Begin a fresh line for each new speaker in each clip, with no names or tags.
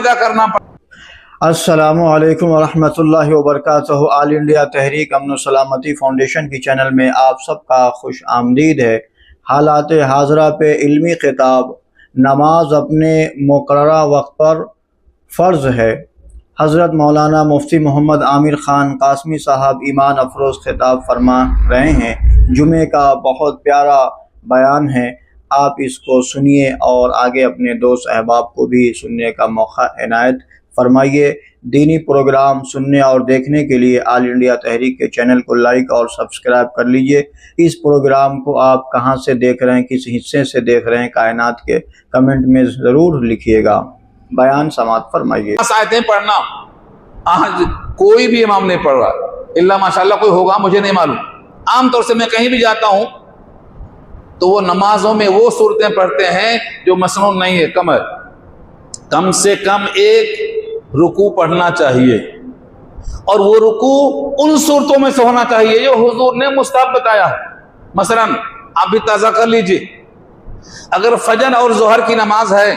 کرنا پڑتا۔
السلام علیکم ورحمۃ اللہ وبرکاتہ۔ آل انڈیا تحریک امن و سلامتی فاؤنڈیشن کی چینل میں آپ سب کا خوش آمدید ہے۔ حالات حاضرہ پہ علمی خطاب۔ نماز اپنے مقررہ وقت پر فرض ہے۔ حضرت مولانا مفتی محمد عامر خان قاسمی صاحب ایمان افروز خطاب فرما رہے ہیں۔ جمعے کا بہت پیارا بیان ہے، آپ اس کو سنیے اور آگے اپنے دوست احباب کو بھی سننے کا موقع عنایت فرمائیے۔ دینی پروگرام سننے اور دیکھنے کے لیے آل انڈیا تحریک کے چینل کو لائک اور سبسکرائب کر لیجئے۔ اس پروگرام کو آپ کہاں سے دیکھ رہے ہیں، کس حصے سے دیکھ رہے ہیں کائنات کے، کمنٹ میں ضرور لکھیے گا۔ بیان سماعت فرمائیے۔
آیتیں پڑھنا آج کوئی بھی امام نہیں پڑھ رہا، اللہ ماشاءاللہ کوئی ہوگا مجھے نہیں معلوم۔ عام طور سے میں کہیں بھی جاتا ہوں تو وہ نمازوں میں وہ صورتیں پڑھتے ہیں جو مسنون نہیں ہے، کم سے کم ایک رکوع پڑھنا چاہیے، اور وہ رکوع ان صورتوں میں سے ہونا چاہیے جو حضور نے مستحب بتایا ہے۔ مثلا آپ بھی تازہ کر لیجئے، اگر فجر اور ظہر کی نماز ہے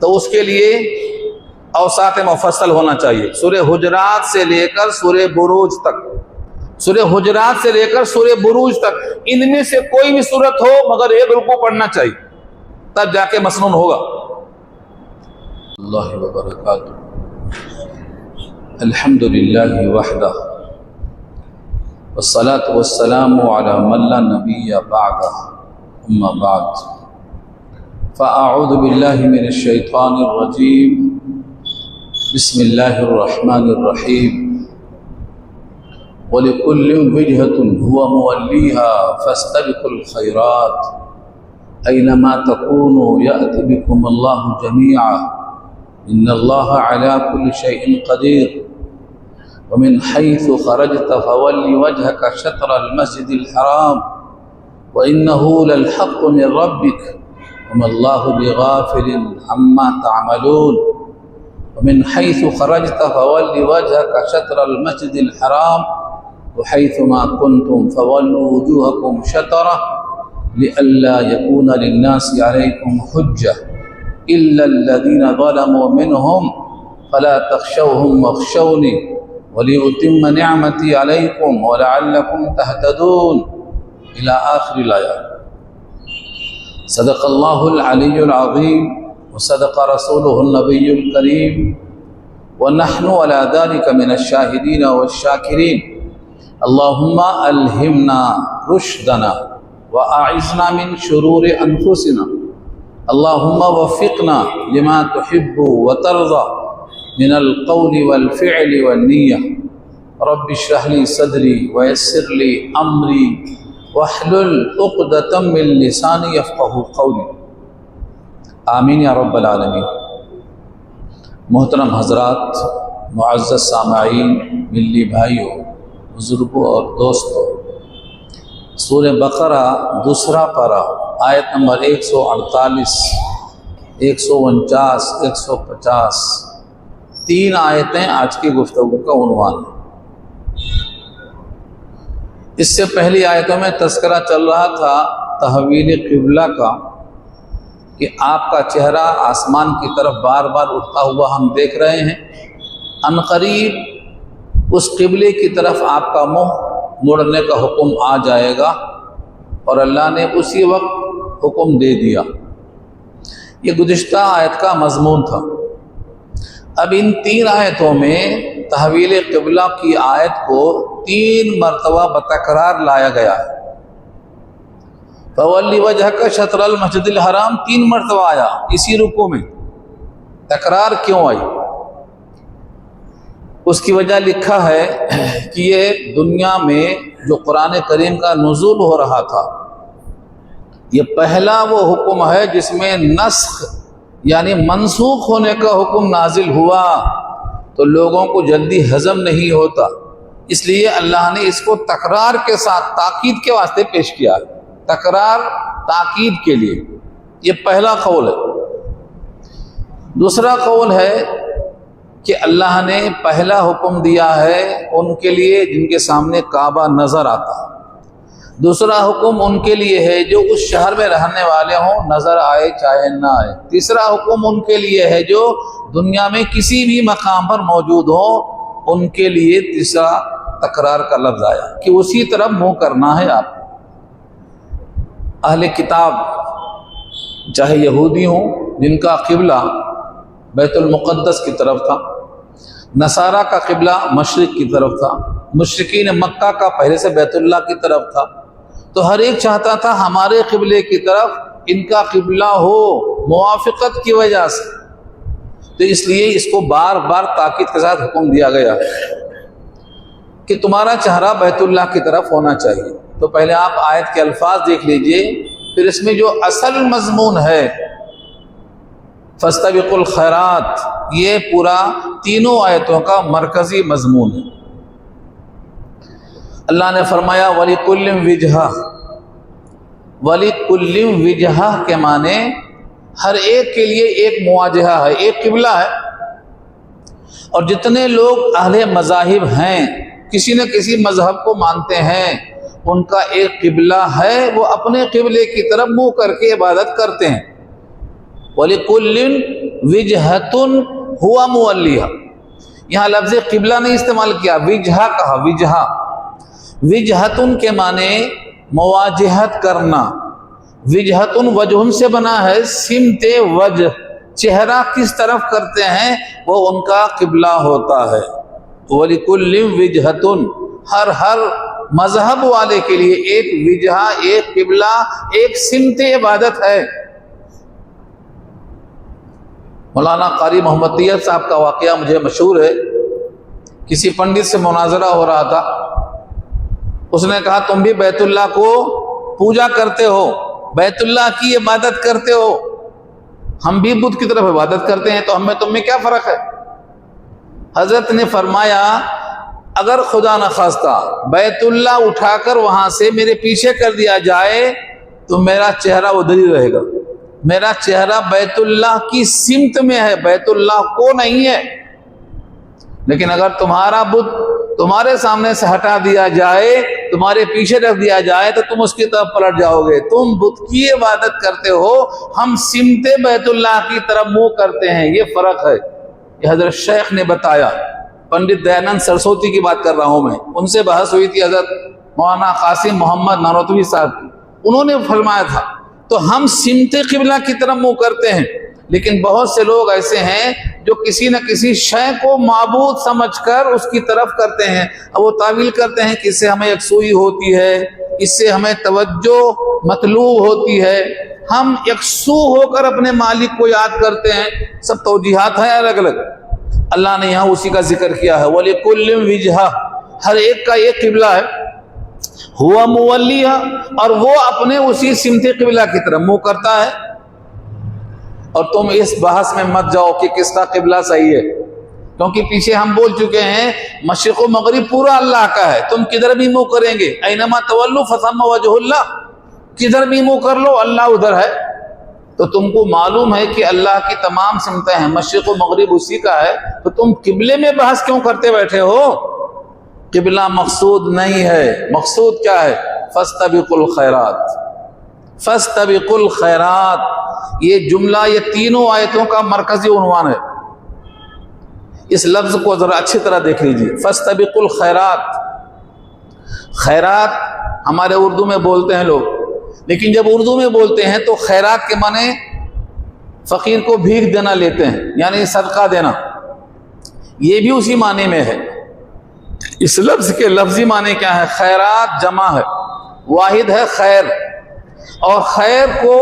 تو اس کے لیے اوساط مفصل ہونا چاہیے، سورہ حجرات سے لے کر سورہ بروج تک، سورہ حجرات سے لے کر سورہ بروج تک، ان میں سے کوئی بھی صورت ہو مگر ایک رکوع پڑھنا چاہیے، تب جا کے مسنون ہوگا۔ اللہ وبرکاتہ۔ الحمد للہ وحدہ والصلاة والسلام علی من لا نبی بعدہ، اما بعد فاعوذ باللہ من الشیطان الرجیم، بسم اللہ الرحمن الرحیم۔ وَلِكُلٍّ وِجْهَةٌ هُوَ مُوَلِّيهَا فَاسْتَبِقُوا الْخَيْرَاتِ أَيْنَمَا تَكُونُوا يَأْتِ بِكُمُ اللَّهُ جَمِيعًا إِنَّ اللَّهَ عَلَى كُلِّ شَيْءٍ قَدِيرٌ وَمِنْ حَيْثُ خَرَجْتَ فَوَلِّ وَجْهَكَ شَطْرَ الْمَسْجِدِ الْحَرَامِ وَإِنَّهُ لَلْحَقُّ مِنْ رَبِّكَ وَمَا اللَّهُ بِغَافِلٍ عَمَّا تَعْمَلُونَ ومن حيث خرجت فول وجهك شطر المسجد الحرام وحيث ما كنتم فولوا وجوهكم شطره لئلا يكون للناس عليكم حجة إلا الذين ظلموا منهم فلا تخشوهم واخشوني ولأتم نعمتي عليكم ولعلكم تهتدون إلى آخر الآيات۔ صدق الله العلي العظيم وصدق رسوله النبي الكريم ونحن على ذلك من الشاهدين والشاكرين۔ اللهم ألهمنا رشدنا وأعذنا من شرور أنفسنا، اللهم وفقنا لما تحب وترضى من القول والفعل والنية۔ رب اشرح لي صدري ويسر لي أمري واحلل عقدة من لساني يفقهوا قولي، آمین یا رب العالمین۔ محترم حضرات، معزز سامعین، ملی بھائیوں، بزرگوں اور دوستوں، سورہ بقرہ دوسرا پارہ آیت نمبر 148، 149، 150، تین آیتیں آج کی گفتگو کا عنوان ہے۔ اس سے پہلی آیتوں میں تذکرہ چل رہا تھا تحویل قبلہ کا، کہ آپ کا چہرہ آسمان کی طرف بار بار اٹھتا ہوا ہم دیکھ رہے ہیں، عنقریب اس قبلے کی طرف آپ کا منہ مڑنے کا حکم آ جائے گا، اور اللہ نے اسی وقت حکم دے دیا۔ یہ گزشتہ آیت کا مضمون تھا۔ اب ان تین آیتوں میں تحویل قبلہ کی آیت کو 3 مرتبہ بتکرار لایا گیا ہے۔ فَوَلِّ وَجْهَكَ شَطْرَ الْمَسْجِدِ الْحَرَامِ 3 مرتبہ آیا اسی رکوع میں۔ تکرار کیوں آئی؟ اس کی وجہ لکھا ہے کہ یہ دنیا میں جو قرآن کریم کا نزول ہو رہا تھا، یہ پہلا وہ حکم ہے جس میں نسخ یعنی منسوخ ہونے کا حکم نازل ہوا، تو لوگوں کو جلدی ہضم نہیں ہوتا، اس لیے اللہ نے اس کو تکرار کے ساتھ تاکید کے واسطے پیش کیا ہے، تکرار تاکید کے لیے۔ یہ پہلا قول ہے۔ دوسرا قول ہے کہ اللہ نے پہلا حکم دیا ہے ان کے لیے جن کے سامنے کعبہ نظر آتا ہے، دوسرا حکم ان کے لیے ہے جو اس شہر میں رہنے والے ہوں، نظر آئے چاہے نہ آئے۔ تیسرا حکم ان کے لیے ہے جو دنیا میں کسی بھی مقام پر موجود ہو، ان کے لیے تیسرا تکرار کا لفظ آیا کہ اسی طرف منہ کرنا ہے آپ۔ اہل کتاب چاہے یہودی ہوں جن کا قبلہ بیت المقدس کی طرف تھا، نصارہ کا قبلہ مشرق کی طرف تھا، مشرکین مکہ کا پہلے سے بیت اللہ کی طرف تھا، تو ہر ایک چاہتا تھا ہمارے قبلے کی طرف ان کا قبلہ ہو موافقت کی وجہ سے، تو اس لیے اس کو بار بار تاکید کے ساتھ حکم دیا گیا کہ تمہارا چہرہ بیت اللہ کی طرف ہونا چاہیے۔ تو پہلے آپ آیت کے الفاظ دیکھ لیجئے، پھر اس میں جو اصل مضمون ہے فاستبقوا الخیرات، یہ پورا تینوں آیتوں کا مرکزی مضمون ہے۔ اللہ نے فرمایا وَلِكُلٍّ وِجْهَةٍ، وَلِكُلٍّ وِجْهَةٍ کے معنی ہر ایک کے لیے ایک مواجہہ ہے، ایک قبلہ ہے، اور جتنے لوگ اہل مذاہب ہیں کسی نہ کسی مذہب کو مانتے ہیں، ان کا ایک قبلہ ہے، وہ اپنے قبلے کی طرف منہ کر کے عبادت کرتے ہیں۔ وَلِكُلٍّ وِجْهَةٌ هُوَ مُوَلِّيهَا، یہاں لفظ قبلہ نہیں استعمال کیا، وجہہ کہا، وجہہ۔ وجہتن کے معنی مواجہت کرنا، وجہتن وجہن سے بنا ہے، سمت وجہ، چہرہ کس طرف کرتے ہیں وہ ان کا قبلہ ہوتا ہے۔ وَلِكُلٍّ وِجْهَةٌ، ہر مذہب والے کے لیے ایک وجہہ، ایک قبلہ، ایک سمت عبادت ہے۔ مولانا قاری محمد طیب صاحب کا واقعہ مجھے مشہور ہے، کسی پنڈت سے مناظرہ ہو رہا تھا، اس نے کہا تم بھی بیت اللہ کو پوجا کرتے ہو، بیت اللہ کی عبادت کرتے ہو، ہم بھی بدھ کی طرف عبادت کرتے ہیں، تو ہم میں تم میں کیا فرق ہے؟ حضرت نے فرمایا اگر خدا نخواستہ بیت اللہ اٹھا کر وہاں سے میرے پیچھے کر دیا جائے تو میرا چہرہ ادھر ہی رہے گا، میرا چہرہ بیت اللہ کی سمت میں ہے، بیت اللہ کو نہیں ہے۔ لیکن اگر تمہارا بت تمہارے سامنے سے ہٹا دیا جائے، تمہارے پیچھے رکھ دیا جائے تو تم اس کی طرف پلٹ جاؤ گے، تم بت کی عبادت کرتے ہو، ہم سمت بیت اللہ کی طرف منہ کرتے ہیں، یہ فرق ہے۔ یہ حضرت شیخ نے بتایا، پنڈت دیانند سرسوتی کی بات کر رہا ہوں میں، ان سے بحث ہوئی تھی حضرت مولانا قاسم محمد نانوتوی صاحب کی، انہوں نے فرمایا تھا تو ہم سمت قبلہ کی طرف منہ کرتے ہیں، لیکن بہت سے لوگ ایسے ہیں جو کسی نہ کسی شے کو معبود سمجھ کر اس کی طرف کرتے ہیں، اب وہ تعویل کرتے ہیں کہ اس سے ہمیں یکسوئی ہوتی ہے، اس سے ہمیں توجہ مطلوب ہوتی ہے، ہم یکسو ہو کر اپنے مالک کو یاد کرتے ہیں، سب توجیہات ہیں الگ الگ۔ اللہ نے یہاں اسی کا ذکر کیا ہے، وَلِكُلٍّ وِجْهَةٍ، ہر ایک کا ایک قبلہ ہے، ہوا مولیہ، اور وہ اپنے اسی سمت قبلہ کی طرف منہ کرتا ہے۔ اور تم اس بحث میں مت جاؤ کہ کس کا قبلہ صحیح ہے، کیونکہ پیچھے ہم بول چکے ہیں مشرق و مغرب پورا اللہ کا ہے، تم کدھر بھی منہ کریں گے، اینما تولوا فثم وجہ اللہ، کدھر بھی منہ کر لو اللہ ادھر ہے۔ تو تم کو معلوم ہے کہ اللہ کی تمام سمتیں ہیں، مشرق و مغرب اسی کا ہے، تو تم قبلے میں بحث کیوں کرتے بیٹھے ہو؟ قبلہ مقصود نہیں ہے، مقصود کیا ہے؟ فاستبقوا الخیرات، فاستبقوا الخیرات، یہ جملہ یہ تینوں آیتوں کا مرکزی عنوان ہے۔ اس لفظ کو ذرا اچھی طرح دیکھ لیجیے، فاستبقوا الخیرات، خیرات ہمارے اردو میں بولتے ہیں لوگ، لیکن جب اردو میں بولتے ہیں تو خیرات کے معنی فقیر کو بھیک دینا لیتے ہیں، یعنی صدقہ دینا، یہ بھی اسی معنی میں ہے۔ اس لفظ کے لفظی معنی کیا ہے؟ خیرات جمع ہے، واحد ہے خیر، اور خیر کو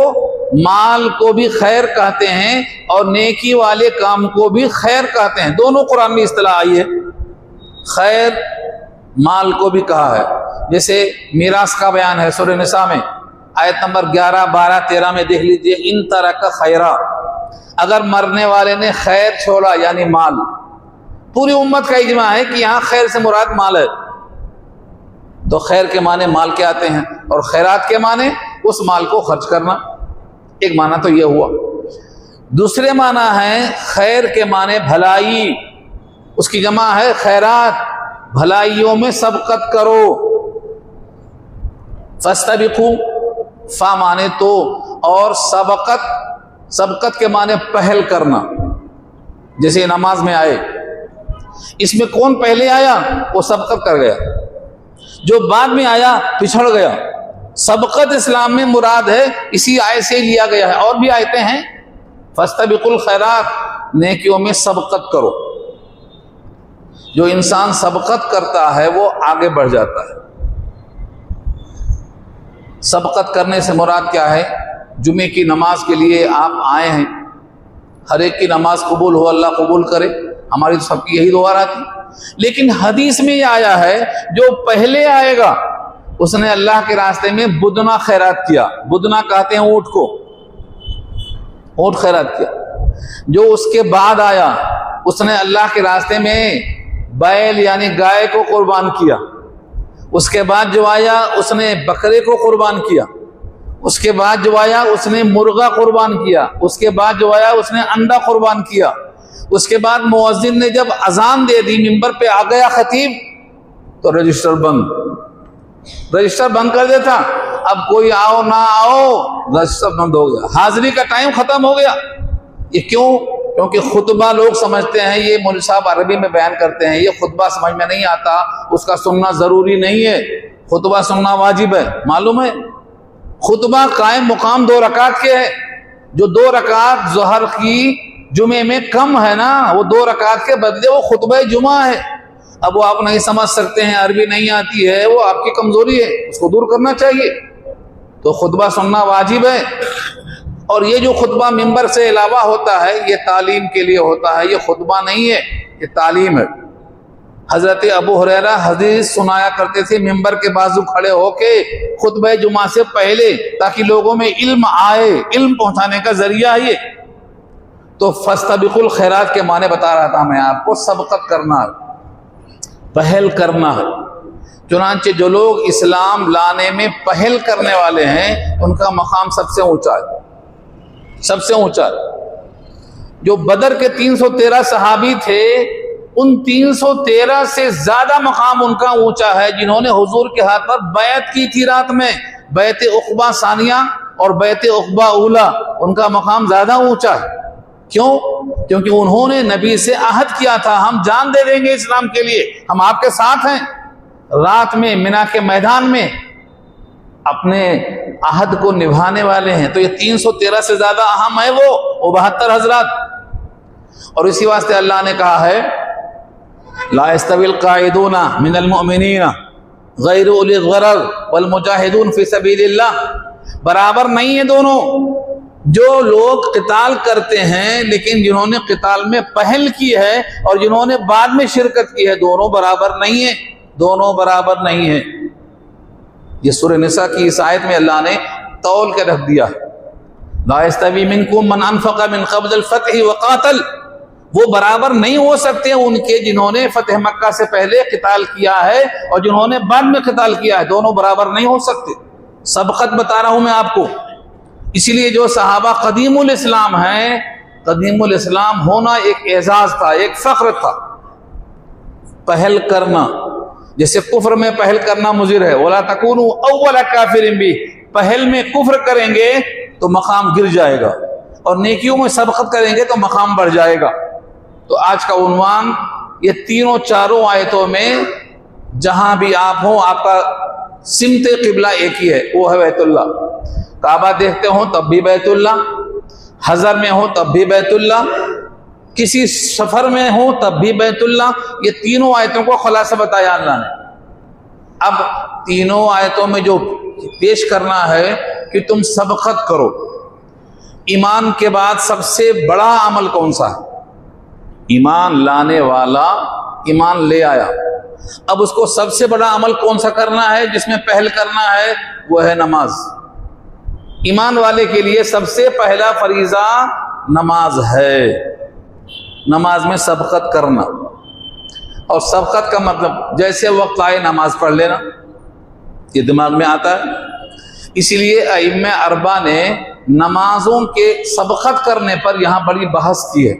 مال کو بھی خیر کہتے ہیں اور نیکی والے کام کو بھی خیر کہتے ہیں، دونوں قرآن میں اصطلاح آئی ہے، خیر مال کو بھی کہا ہے۔ جیسے میراث کا بیان ہے سورہ نساء میں، آیت نمبر 11، 12، 13 میں دیکھ لیجئے، ان ترک خیرا، اگر مرنے والے نے خیر چھوڑا یعنی مال، پوری امت کا اجماع ہے کہ یہاں خیر سے مراد مال ہے، تو خیر کے معنی مال کے آتے ہیں، اور خیرات کے معنی اس مال کو خرچ کرنا، ایک معنی تو یہ ہوا۔ دوسرے معنی ہے خیر کے معنی بھلائی، اس کی جمع ہے خیرات، بھلائیوں میں سبقت کرو، فاستبقوا، فا مانے تو، اور سبقت کے معنی پہل کرنا، جیسے نماز میں آئے، اس میں کون پہلے آیا وہ سبقت کر گیا، جو بعد میں آیا پچھڑ گیا۔ سبقت اسلام میں مراد ہے، اسی آیت سے لیا گیا ہے۔ اور بھی آیتیں ہیں، فاستبقوا الخیرات، نیکیوں میں سبقت کرو۔ جو انسان سبقت کرتا ہے وہ آگے بڑھ جاتا ہے۔ سبقت کرنے سے مراد کیا ہے؟ جمعے کی نماز کے لیے آپ آئے ہیں، ہر ایک کی نماز قبول ہو، اللہ قبول کرے، ہماری تو سب کی یہی دعا رہتی، لیکن حدیث میں یہ آیا ہے جو پہلے آئے گا اس نے اللہ کے راستے میں بدنا خیرات کیا۔ بدنا کہتے ہیں اونٹ کو، اونٹ خیرات کیا۔ جو اس کے بعد آیا اس نے اللہ کے راستے میں بیل یعنی گائے کو قربان کیا۔ اس کے بعد جو آیا اس نے بکرے کو قربان کیا۔ اس کے بعد جو آیا اس نے مرغا قربان کیا۔ اس کے بعد جو آیا اس نے انڈا قربان کیا۔ اس کے بعد مؤذن نے جب اذان دے دی، ممبر پہ آ گیا خطیب، تو رجسٹر بند کر دیتا۔ اب کوئی آؤ نہ آؤ، رجسٹر بند ہو گیا، حاضری کا ٹائم ختم ہو گیا۔ یہ کیوں؟ کیونکہ خطبہ لوگ سمجھتے ہیں یہ مولوی صاحب عربی میں بیان کرتے ہیں، یہ خطبہ سمجھ میں نہیں آتا، اس کا سننا ضروری نہیں ہے، خطبہ سننا واجب ہے۔ معلوم ہے خطبہ قائم مقام 2 رکعت کے ہے، جو 2 رکعت ظہر کی جمعے میں کم ہے نا، وہ 2 رکعت کے بدلے وہ خطبہ جمعہ ہے۔ اب وہ آپ نہیں سمجھ سکتے ہیں، عربی نہیں آتی ہے، وہ آپ کی کمزوری ہے، اس کو دور کرنا چاہیے۔ تو خطبہ سننا واجب ہے۔ اور یہ جو خطبہ ممبر سے علاوہ ہوتا ہے یہ تعلیم کے لیے ہوتا ہے، یہ خطبہ نہیں ہے، یہ تعلیم ہے۔ حضرت ابو ہریرہ حدیث سنایا کرتے تھے ممبر کے بازو کھڑے ہو کے خطبہ جمعہ سے پہلے، تاکہ لوگوں میں علم آئے، علم پہنچانے کا ذریعہ ہے یہ۔ تو فاستبقوا الخیرات کے معنی بتا رہا تھا میں آپ کو، سبقت کرنا ہے، پہل کرنا ہے۔ چنانچہ جو لوگ اسلام لانے میں پہل کرنے والے ہیں ان کا مقام سب سے اونچا ہے، سب سے اونچا ہے۔ جو بدر کے 313 صحابی تھے، ان 313 سے زیادہ مقام ان کا اونچا ہے جنہوں نے حضور کے ہاتھ پر بیعت کی تھی رات میں، بیعت عقبہ ثانیہ اور بیعت عقبہ اولا، ان کا مقام زیادہ اونچا ہے۔ کیوں؟ کیونکہ انہوں نے نبی سے عہد کیا تھا ہم جان دے دیں گے اسلام کے لیے، ہم آپ کے ساتھ ہیں۔ رات میں منا کے میدان میں اپنے عہد کو نبھانے والے ہیں۔ تو یہ 313 سے زیادہ اہم ہے وہ 72 حضرات۔ اور اسی واسطے اللہ نے کہا ہے لا يستوي القاعدون من المؤمنین غیر اولی الضرر والمجاہدون فی سبیل اللہ، برابر نہیں ہیں دونوں۔ جو لوگ قتال کرتے ہیں لیکن جنہوں نے قتال میں پہل کی ہے اور جنہوں نے بعد میں شرکت کی ہے، دونوں برابر نہیں ہیں، دونوں برابر نہیں ہیں۔ یہ سورہ نساء کی اس آیت میں اللہ نے تول کے رکھ دیا ہے، لا يستوی منکم من انفق من قبل الفتح وقاتل، وہ برابر نہیں ہو سکتے ان کے جنہوں نے فتح مکہ سے پہلے قتال کیا ہے اور جنہوں نے بعد میں قتال کیا ہے، دونوں برابر نہیں ہو سکتے۔ سبقت بتا رہا ہوں میں آپ کو۔ اسی لیے جو صحابہ قدیم الاسلام ہیں، قدیم الاسلام ہونا ایک اعزاز تھا، ایک فخر تھا۔ پہل کرنا، جیسے کفر میں پہل کرنا مضر ہے، وَلَا تَكُونُوا أَوَّلَ كَافِرٍ بِهِ، پہل میں کفر کریں گے تو مقام گر جائے گا، اور نیکیوں میں سبقت کریں گے تو مقام بڑھ جائے گا۔ تو آج کا عنوان یہ تینوں چاروں آیتوں میں جہاں بھی آپ ہوں، آپ کا سمت قبلہ ایک ہی ہے، وہ ہے بیت اللہ۔ کعبہ دیکھتے ہوں تب بھی بیت اللہ، حضر میں ہوں تب بھی بیت اللہ، کسی سفر میں ہوں تب بھی بیت اللہ۔ یہ تینوں آیتوں کو خلاصہ بتایا اللہ نے۔ اب تینوں آیتوں میں جو پیش کرنا ہے کہ تم سبقت کرو۔ ایمان کے بعد سب سے بڑا عمل کون سا ہے؟ ایمان لانے والا ایمان لے آیا، اب اس کو سب سے بڑا عمل کون سا کرنا ہے جس میں پہل کرنا ہے؟ وہ ہے نماز۔ ایمان والے کے لیے سب سے پہلا فریضہ نماز ہے، نماز میں سبقت کرنا۔ اور سبقت کا مطلب جیسے وقت آئے نماز پڑھ لینا، یہ دماغ میں آتا ہے۔ اسی لیے ائمہ اربعہ نے نمازوں کے سبقت کرنے پر یہاں بڑی بحث کی ہے۔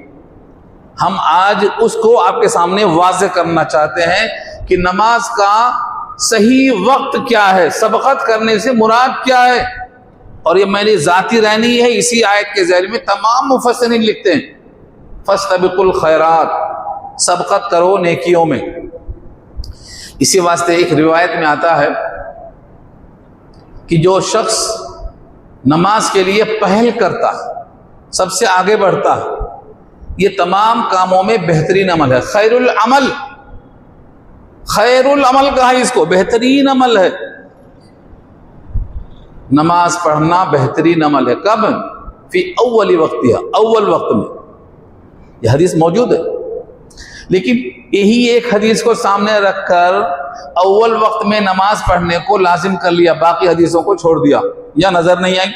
ہم آج اس کو آپ کے سامنے واضح کرنا چاہتے ہیں کہ نماز کا صحیح وقت کیا ہے، سبقت کرنے سے مراد کیا ہے. اور یہ میری ذاتی رہنی ہے. اسی آیت کے ذیل میں تمام مفسرین لکھتے ہیں فاستبقوا الخیرات، سبقت کرو نیکیوں میں. اسی واسطے ایک روایت میں آتا ہے کہ جو شخص نماز کے لیے پہل کرتا، سب سے آگے بڑھتا، یہ تمام کاموں میں بہترین عمل ہے. خیر العمل، خیر العمل کہا ہے اس کو، بہترین عمل ہے. نماز پڑھنا بہترین عمل ہے. کب؟ فی اول وقتها، اول وقت میں. یہ حدیث موجود ہے. لیکن یہی ایک حدیث کو سامنے رکھ کر اول وقت میں نماز پڑھنے کو لازم کر لیا، باقی حدیثوں کو چھوڑ دیا. یا نظر نہیں آئی؟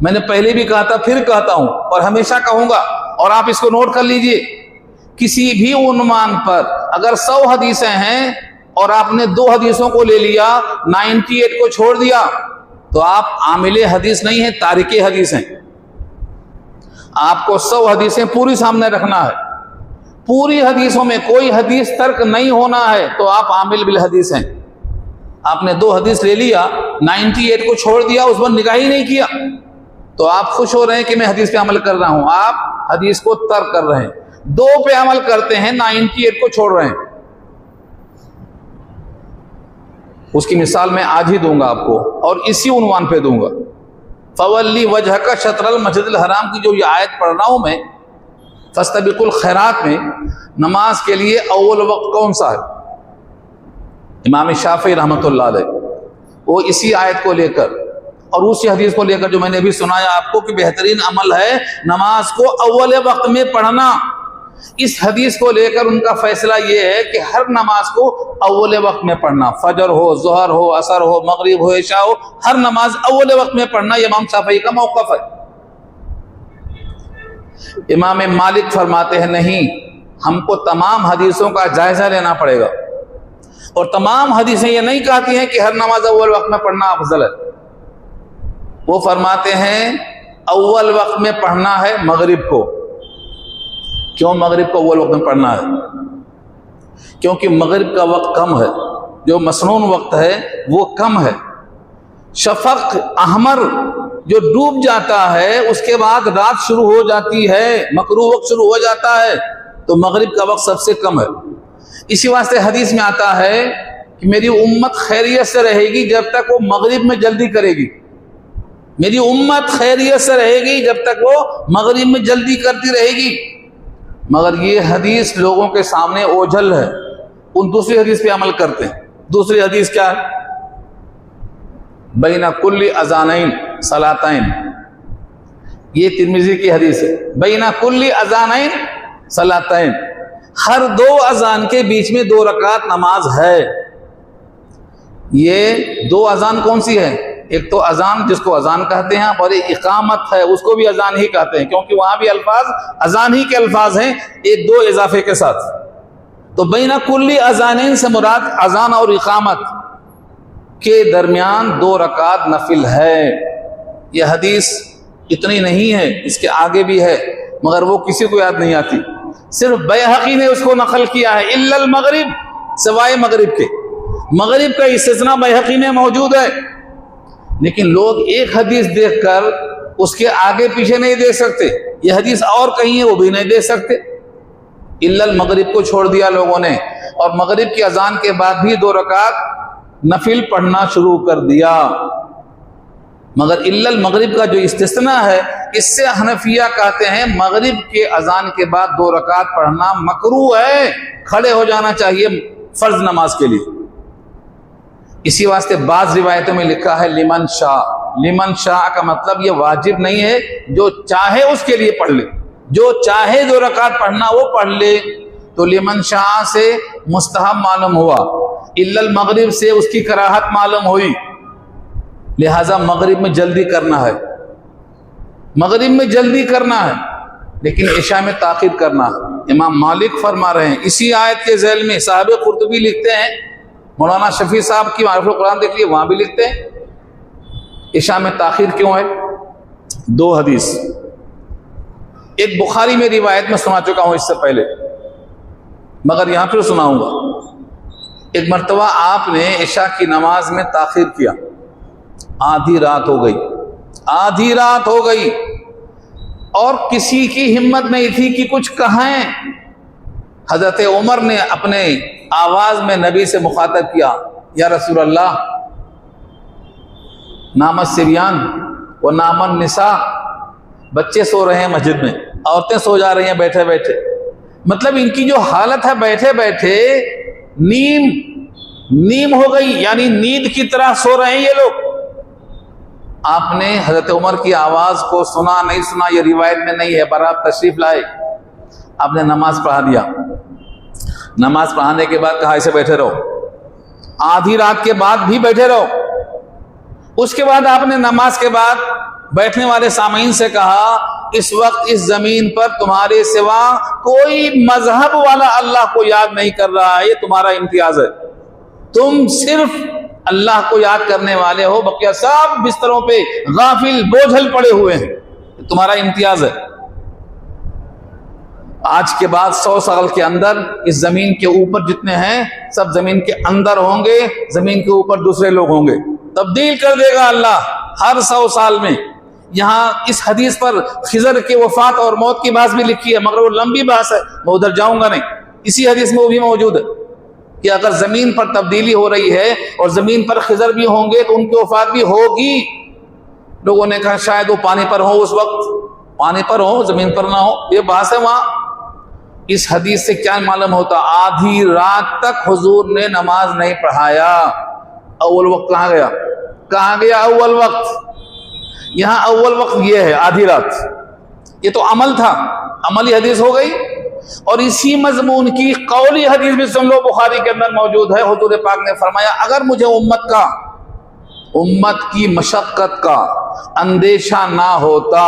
میں نے پہلے بھی کہا تھا، پھر کہتا ہوں اور ہمیشہ کہوں گا، اور آپ اس کو نوٹ کر لیجئے. کسی بھی عنوان پر اگر 100 حدیثیں ہیں اور آپ نے 2 حدیثوں کو لے لیا، 98 کو چھوڑ دیا، تو آپ عامل حدیث نہیں ہیں، تارک حدیث ہیں. آپ کو 100 حدیثیں پوری سامنے رکھنا ہے، پوری حدیثوں میں کوئی حدیث ترک نہیں ہونا ہے، تو آپ عامل بالحدیث ہیں. آپ نے 2 حدیث لے لیا، 98 کو چھوڑ دیا، اس پر نگاہ ہی نہیں کیا، تو آپ خوش ہو رہے ہیں کہ میں حدیث پہ عمل کر رہا ہوں. آپ حدیث کو ترک کر رہے ہیں. 2 پہ عمل کرتے ہیں، 98 کو چھوڑ رہے ہیں. اس کی مثال میں آج ہی دوں گا آپ کو، اور اسی عنوان پہ دوں گا. فولی وجہک شطر المسجد الحرام کی جو یہ آیت پڑھ رہا ہوں میں، فاستبقوا الخیرات میں، نماز کے لیے اول وقت کون سا ہے؟ امام شافعی رحمۃ اللہ علیہ وہ اسی آیت کو لے کر اور اسی حدیث کو لے کر جو میں نے ابھی سنایا آپ کو کہ بہترین عمل ہے نماز کو اول وقت میں پڑھنا، اس حدیث کو لے کر ان کا فیصلہ یہ ہے کہ ہر نماز کو اول وقت میں پڑھنا، فجر ہو، ظہر ہو، عصر ہو، مغرب ہو، عشاء ہو، ہر نماز اول وقت میں پڑھنا. یہ امام شافعی کا موقف ہے. امام مالک فرماتے ہیں نہیں، ہم کو تمام حدیثوں کا جائزہ لینا پڑے گا، اور تمام حدیثیں یہ نہیں کہتی ہیں کہ ہر نماز اول وقت میں پڑھنا افضل ہے. وہ فرماتے ہیں اول وقت میں پڑھنا ہے مغرب کو. کیوں مغرب کو اول وقت میں پڑھنا ہے؟ کیونکہ مغرب کا وقت کم ہے، جو مسنون وقت ہے وہ کم ہے. شفق احمر جو ڈوب جاتا ہے اس کے بعد رات شروع ہو جاتی ہے، مکروہ وقت شروع ہو جاتا ہے، تو مغرب کا وقت سب سے کم ہے. اسی واسطے حدیث میں آتا ہے کہ میری امت خیریت سے رہے گی جب تک وہ مغرب میں جلدی کرے گی. میری امت خیریت سے رہے گی جب تک وہ مغرب میں جلدی کرتی رہے گی. مگر یہ حدیث لوگوں کے سامنے اوجھل ہے، ان دوسری حدیث پہ عمل کرتے ہیں. دوسری حدیث کیا ہے؟ بین کل اذانین صلاتین. یہ ترمذی کی حدیث ہے. بین کل اذانین صلاتین، ہر 2 اذان کے بیچ میں 2 رکعت نماز ہے. یہ 2 اذان کون سی ہے؟ ایک تو اذان جس کو اذان کہتے ہیں، اور ایک اقامت ہے، اس کو بھی اذان ہی کہتے ہیں، کیونکہ وہاں بھی الفاظ اذان ہی کے الفاظ ہیں، 1-2 اضافے کے ساتھ. تو بین کل اذانین سے مراد اذان اور اقامت کے درمیان 2 رکعت نفل ہے. یہ حدیث اتنی نہیں ہے، اس کے آگے بھی ہے، مگر وہ کسی کو یاد نہیں آتی. صرف بیہقی نے اس کو نقل کیا ہے، الا المغرب، سوائے مغرب کے. مغرب کا استثناء بیہقی میں موجود ہے، لیکن لوگ ایک حدیث دیکھ کر اس کے آگے پیچھے نہیں دیکھ سکتے. یہ حدیث اور کہیں ہے وہ بھی نہیں دیکھ سکتے. الا المغرب کو چھوڑ دیا لوگوں نے، اور مغرب کی اذان کے بعد بھی 2 رکعت نفل پڑھنا شروع کر دیا. مگر الا المغرب کا جو استثناء ہے، اس سے حنفیہ کہتے ہیں مغرب کے اذان کے بعد 2 رکعت پڑھنا مکروہ ہے، کھڑے ہو جانا چاہیے فرض نماز کے لیے. اسی واسطے بعض روایتوں میں لکھا ہے لمن شاء. لمن شاء کا مطلب یہ واجب نہیں ہے، جو چاہے اس کے لیے پڑھ لے، جو چاہے 2 رکعت پڑھنا وہ پڑھ لے. تو لمن شاء سے مستحب معلوم ہوا، الا المغرب سے اس کی کراہت معلوم ہوئی. لہذا مغرب میں جلدی کرنا ہے، مغرب میں جلدی کرنا ہے، لیکن عشاء میں تاخیر کرنا ہے. امام مالک فرما رہے ہیں اسی آیت کے ذیل میں. صاحب قرطبی لکھتے ہیں، مولانا شفیع صاحب کی معرفت القرآن دیکھ لیے، وہاں بھی لکھتے ہیں عشاء میں تاخیر کیوں ہے. 2 حدیث، ایک بخاری میں روایت میں سنا چکا ہوں اس سے پہلے، مگر یہاں پھر سناؤں گا. ایک مرتبہ آپ نے عشاء کی نماز میں تاخیر کیا، آدھی رات ہو گئی، آدھی رات ہو گئی اور کسی کی ہمت نہیں تھی کہ کچھ کہیں۔ حضرت عمر نے اپنے آواز میں نبی سے مخاطب کیا، یا رسول اللہ، نام الصبیان و نام النساء، بچے سو رہے ہیں مسجد میں، عورتیں سو جا رہی ہیں بیٹھے بیٹھے، مطلب ان کی جو حالت ہے بیٹھے بیٹھے نیم ہو گئی، یعنی نیند کی طرح سو رہے ہیں یہ لوگ۔ آپ نے حضرت عمر کی آواز کو سنا نہیں سنا یہ روایت میں نہیں ہے، برات تشریف لائے، آپ نے نماز پڑھا دیا۔ نماز پڑھانے کے بعد کہا اسے بیٹھے رہو، آدھی رات کے بعد بھی بیٹھے رہو۔ اس کے بعد آپ نے نماز کے بعد بیٹھنے والے سامعین سے کہا، اس وقت اس زمین پر تمہارے سوا کوئی مذہب والا اللہ کو یاد نہیں کر رہا ہے، یہ تمہارا امتیاز ہے، تم صرف اللہ کو یاد کرنے والے ہو، بقیہ سب بستروں پہ غافل بوجھل پڑے ہوئے ہیں، تمہارا امتیاز ہے۔ آج کے بعد 100 سال کے اندر اس زمین کے اوپر جتنے ہیں سب زمین کے اندر ہوں گے، زمین کے اوپر دوسرے لوگ ہوں گے، تبدیل کر دے گا اللہ ہر 100 سال میں۔ یہاں اس حدیث پر خضر کے وفات اور موت کی بحث بھی لکھی ہے، مگر وہ لمبی بحث ہے، میں ادھر جاؤں گا نہیں۔ اسی حدیث میں وہ بھی موجود ہے کہ اگر زمین پر تبدیلی ہو رہی ہے اور زمین پر خضر بھی ہوں گے تو ان کی وفات بھی ہوگی۔ لوگوں نے کہا شاید وہ پانی پر ہو، اس وقت پانی پر ہو، زمین پر نہ ہو، یہ بحث ہے وہاں۔ اس حدیث سے کیا معلوم ہوتا؟ آدھی رات تک حضور نے نماز نہیں پڑھایا۔ اول وقت کہاں گیا؟ کہاں گیا اول وقت؟ یہاں اول وقت یہ ہے آدھی رات، یہ تو عمل تھا، عملی حدیث ہو گئی۔ اور اسی مضمون کی قولی حدیث بھی سن لو، بخاری کے اندر موجود ہے، حضور پاک نے فرمایا اگر مجھے امت کی مشقت کا اندیشہ نہ ہوتا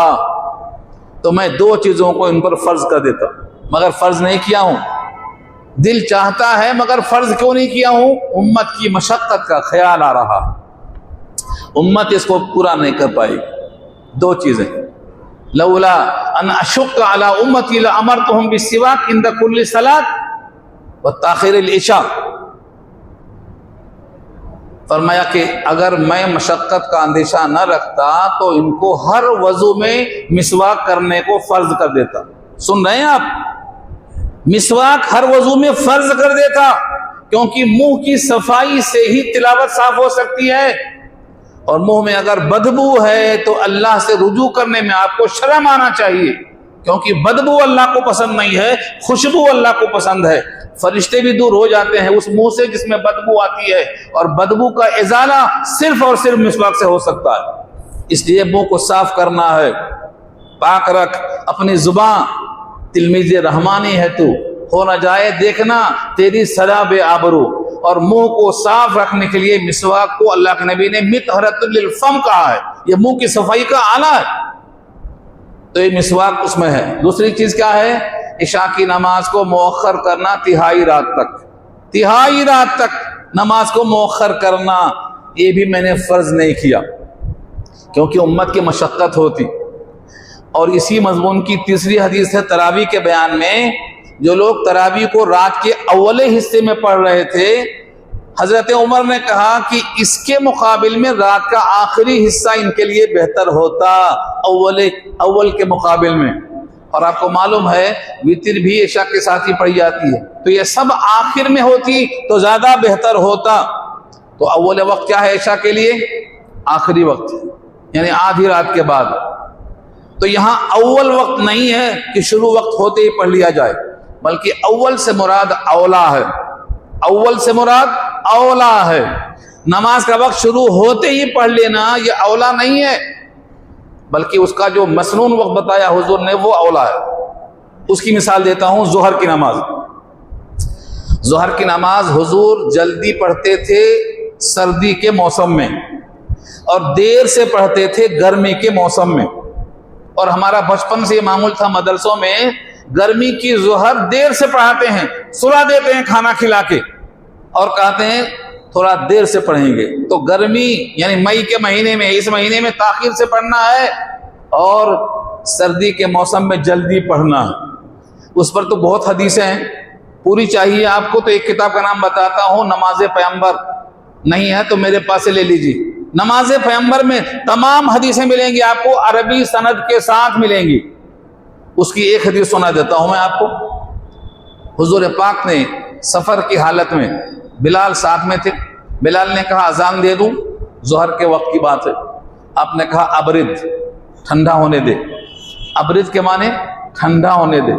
تو میں 2 چیزوں کو ان پر فرض کر دیتا، مگر فرض نہیں کیا ہوں۔ دل چاہتا ہے مگر فرض کیوں نہیں کیا ہوں؟ امت کی مشقت کا خیال آ رہا، امت اس کو پورا نہیں کر پائی۔ 2 چیزیں، لولا ان اشق علی امتی لامرتهم بالسواک عند كل صلاۃ وتاخير العشاء۔ فرمایا کہ اگر میں مشقت کا اندیشہ نہ رکھتا تو ان کو ہر وضو میں مسواک کرنے کو فرض کر دیتا۔ سن رہے ہیں آپ؟ مسواک ہر وضو میں فرض کر دیتا، کیونکہ منہ کی صفائی سے ہی تلاوت صاف ہو سکتی ہے، اور منہ میں اگر بدبو ہے تو اللہ سے رجوع کرنے میں آپ کو شرم آنا چاہیے، کیونکہ بدبو اللہ کو پسند نہیں ہے، خوشبو اللہ کو پسند ہے۔ فرشتے بھی دور ہو جاتے ہیں اس منہ سے جس میں بدبو آتی ہے، اور بدبو کا ازالہ صرف اور صرف مسواک سے ہو سکتا ہے۔ اس لیے منہ کو صاف کرنا ہے، پاک رکھ اپنی زبان، تلمیذ رحمانی ہے تو، ہو نہ جائے دیکھنا تیری سزا بے آبرو۔ اور منہ کو صاف رکھنے کے لیے مسواک کو اللہ کے نبی نے مطہرۃ للفم کہا ہے، یہ منہ کی صفائی کا آلہ ہے، تو یہ مسواک اس میں ہے۔ دوسری چیز کیا ہے؟ عشاء کی نماز کو مؤخر کرنا، تہائی رات تک نماز کو مؤخر کرنا، یہ بھی میں نے فرض نہیں کیا کیونکہ امت کی مشقت ہوتی۔ اور اسی مضمون کی تیسری حدیث ہے تراویح کے بیان میں، جو لوگ تراویح کو رات کے اولے حصے میں پڑھ رہے تھے، حضرت عمر نے کہا کہ اس کے مقابل میں رات کا آخری حصہ ان کے لیے بہتر ہوتا اول کے مقابل میں۔ اور آپ کو معلوم ہے وتر بھی عشاء کے ساتھ ہی پڑھی جاتی ہے، تو یہ سب آخر میں ہوتی تو زیادہ بہتر ہوتا۔ تو اول وقت کیا ہے عشاء کے لیے؟ آخری وقت، یعنی آدھی رات کے بعد۔ تو یہاں اول وقت نہیں ہے کہ شروع وقت ہوتے ہی پڑھ لیا جائے، بلکہ اول سے مراد اولا ہے، اول سے مراد اولا ہے۔ نماز کا وقت شروع ہوتے ہی پڑھ لینا یہ اولا نہیں ہے، بلکہ اس کا جو مسنون وقت بتایا حضور نے وہ اولا ہے۔ اس کی مثال دیتا ہوں، ظہر کی نماز۔ ظہر کی نماز حضور جلدی پڑھتے تھے سردی کے موسم میں، اور دیر سے پڑھتے تھے گرمی کے موسم میں۔ اور ہمارا بچپن سے یہ معمول تھا مدرسوں میں، گرمی کی ظہر دیر سے پڑھاتے ہیں، سلا دیتے ہیں کھانا کھلا کے، اور کہتے ہیں تھوڑا دیر سے پڑھیں گے۔ تو گرمی یعنی مئی کے مہینے میں، اس مہینے میں تاخیر سے پڑھنا ہے، اور سردی کے موسم میں جلدی پڑھنا ہے۔ اس پر تو بہت حدیثیں ہیں، پوری چاہیے آپ کو تو ایک کتاب کا نام بتاتا ہوں، نماز پیغمبر، نہیں ہے تو میرے پاس سے لے لیجیے۔ نماز پیغمبر میں تمام حدیثیں ملیں گی آپ کو، عربی سند کے ساتھ ملیں گی۔ اس کی ایک حدیث سنا دیتا ہوں میں آپ کو۔ حضور پاک نے سفر کی حالت میں، بلال ساتھ میں تھے، بلال نے کہا اذان دے دوں، ظہر کے وقت کی بات ہے، آپ نے کہا ابرد، ٹھنڈا ہونے دے۔ ابرد کے معنی ٹھنڈا ہونے دے۔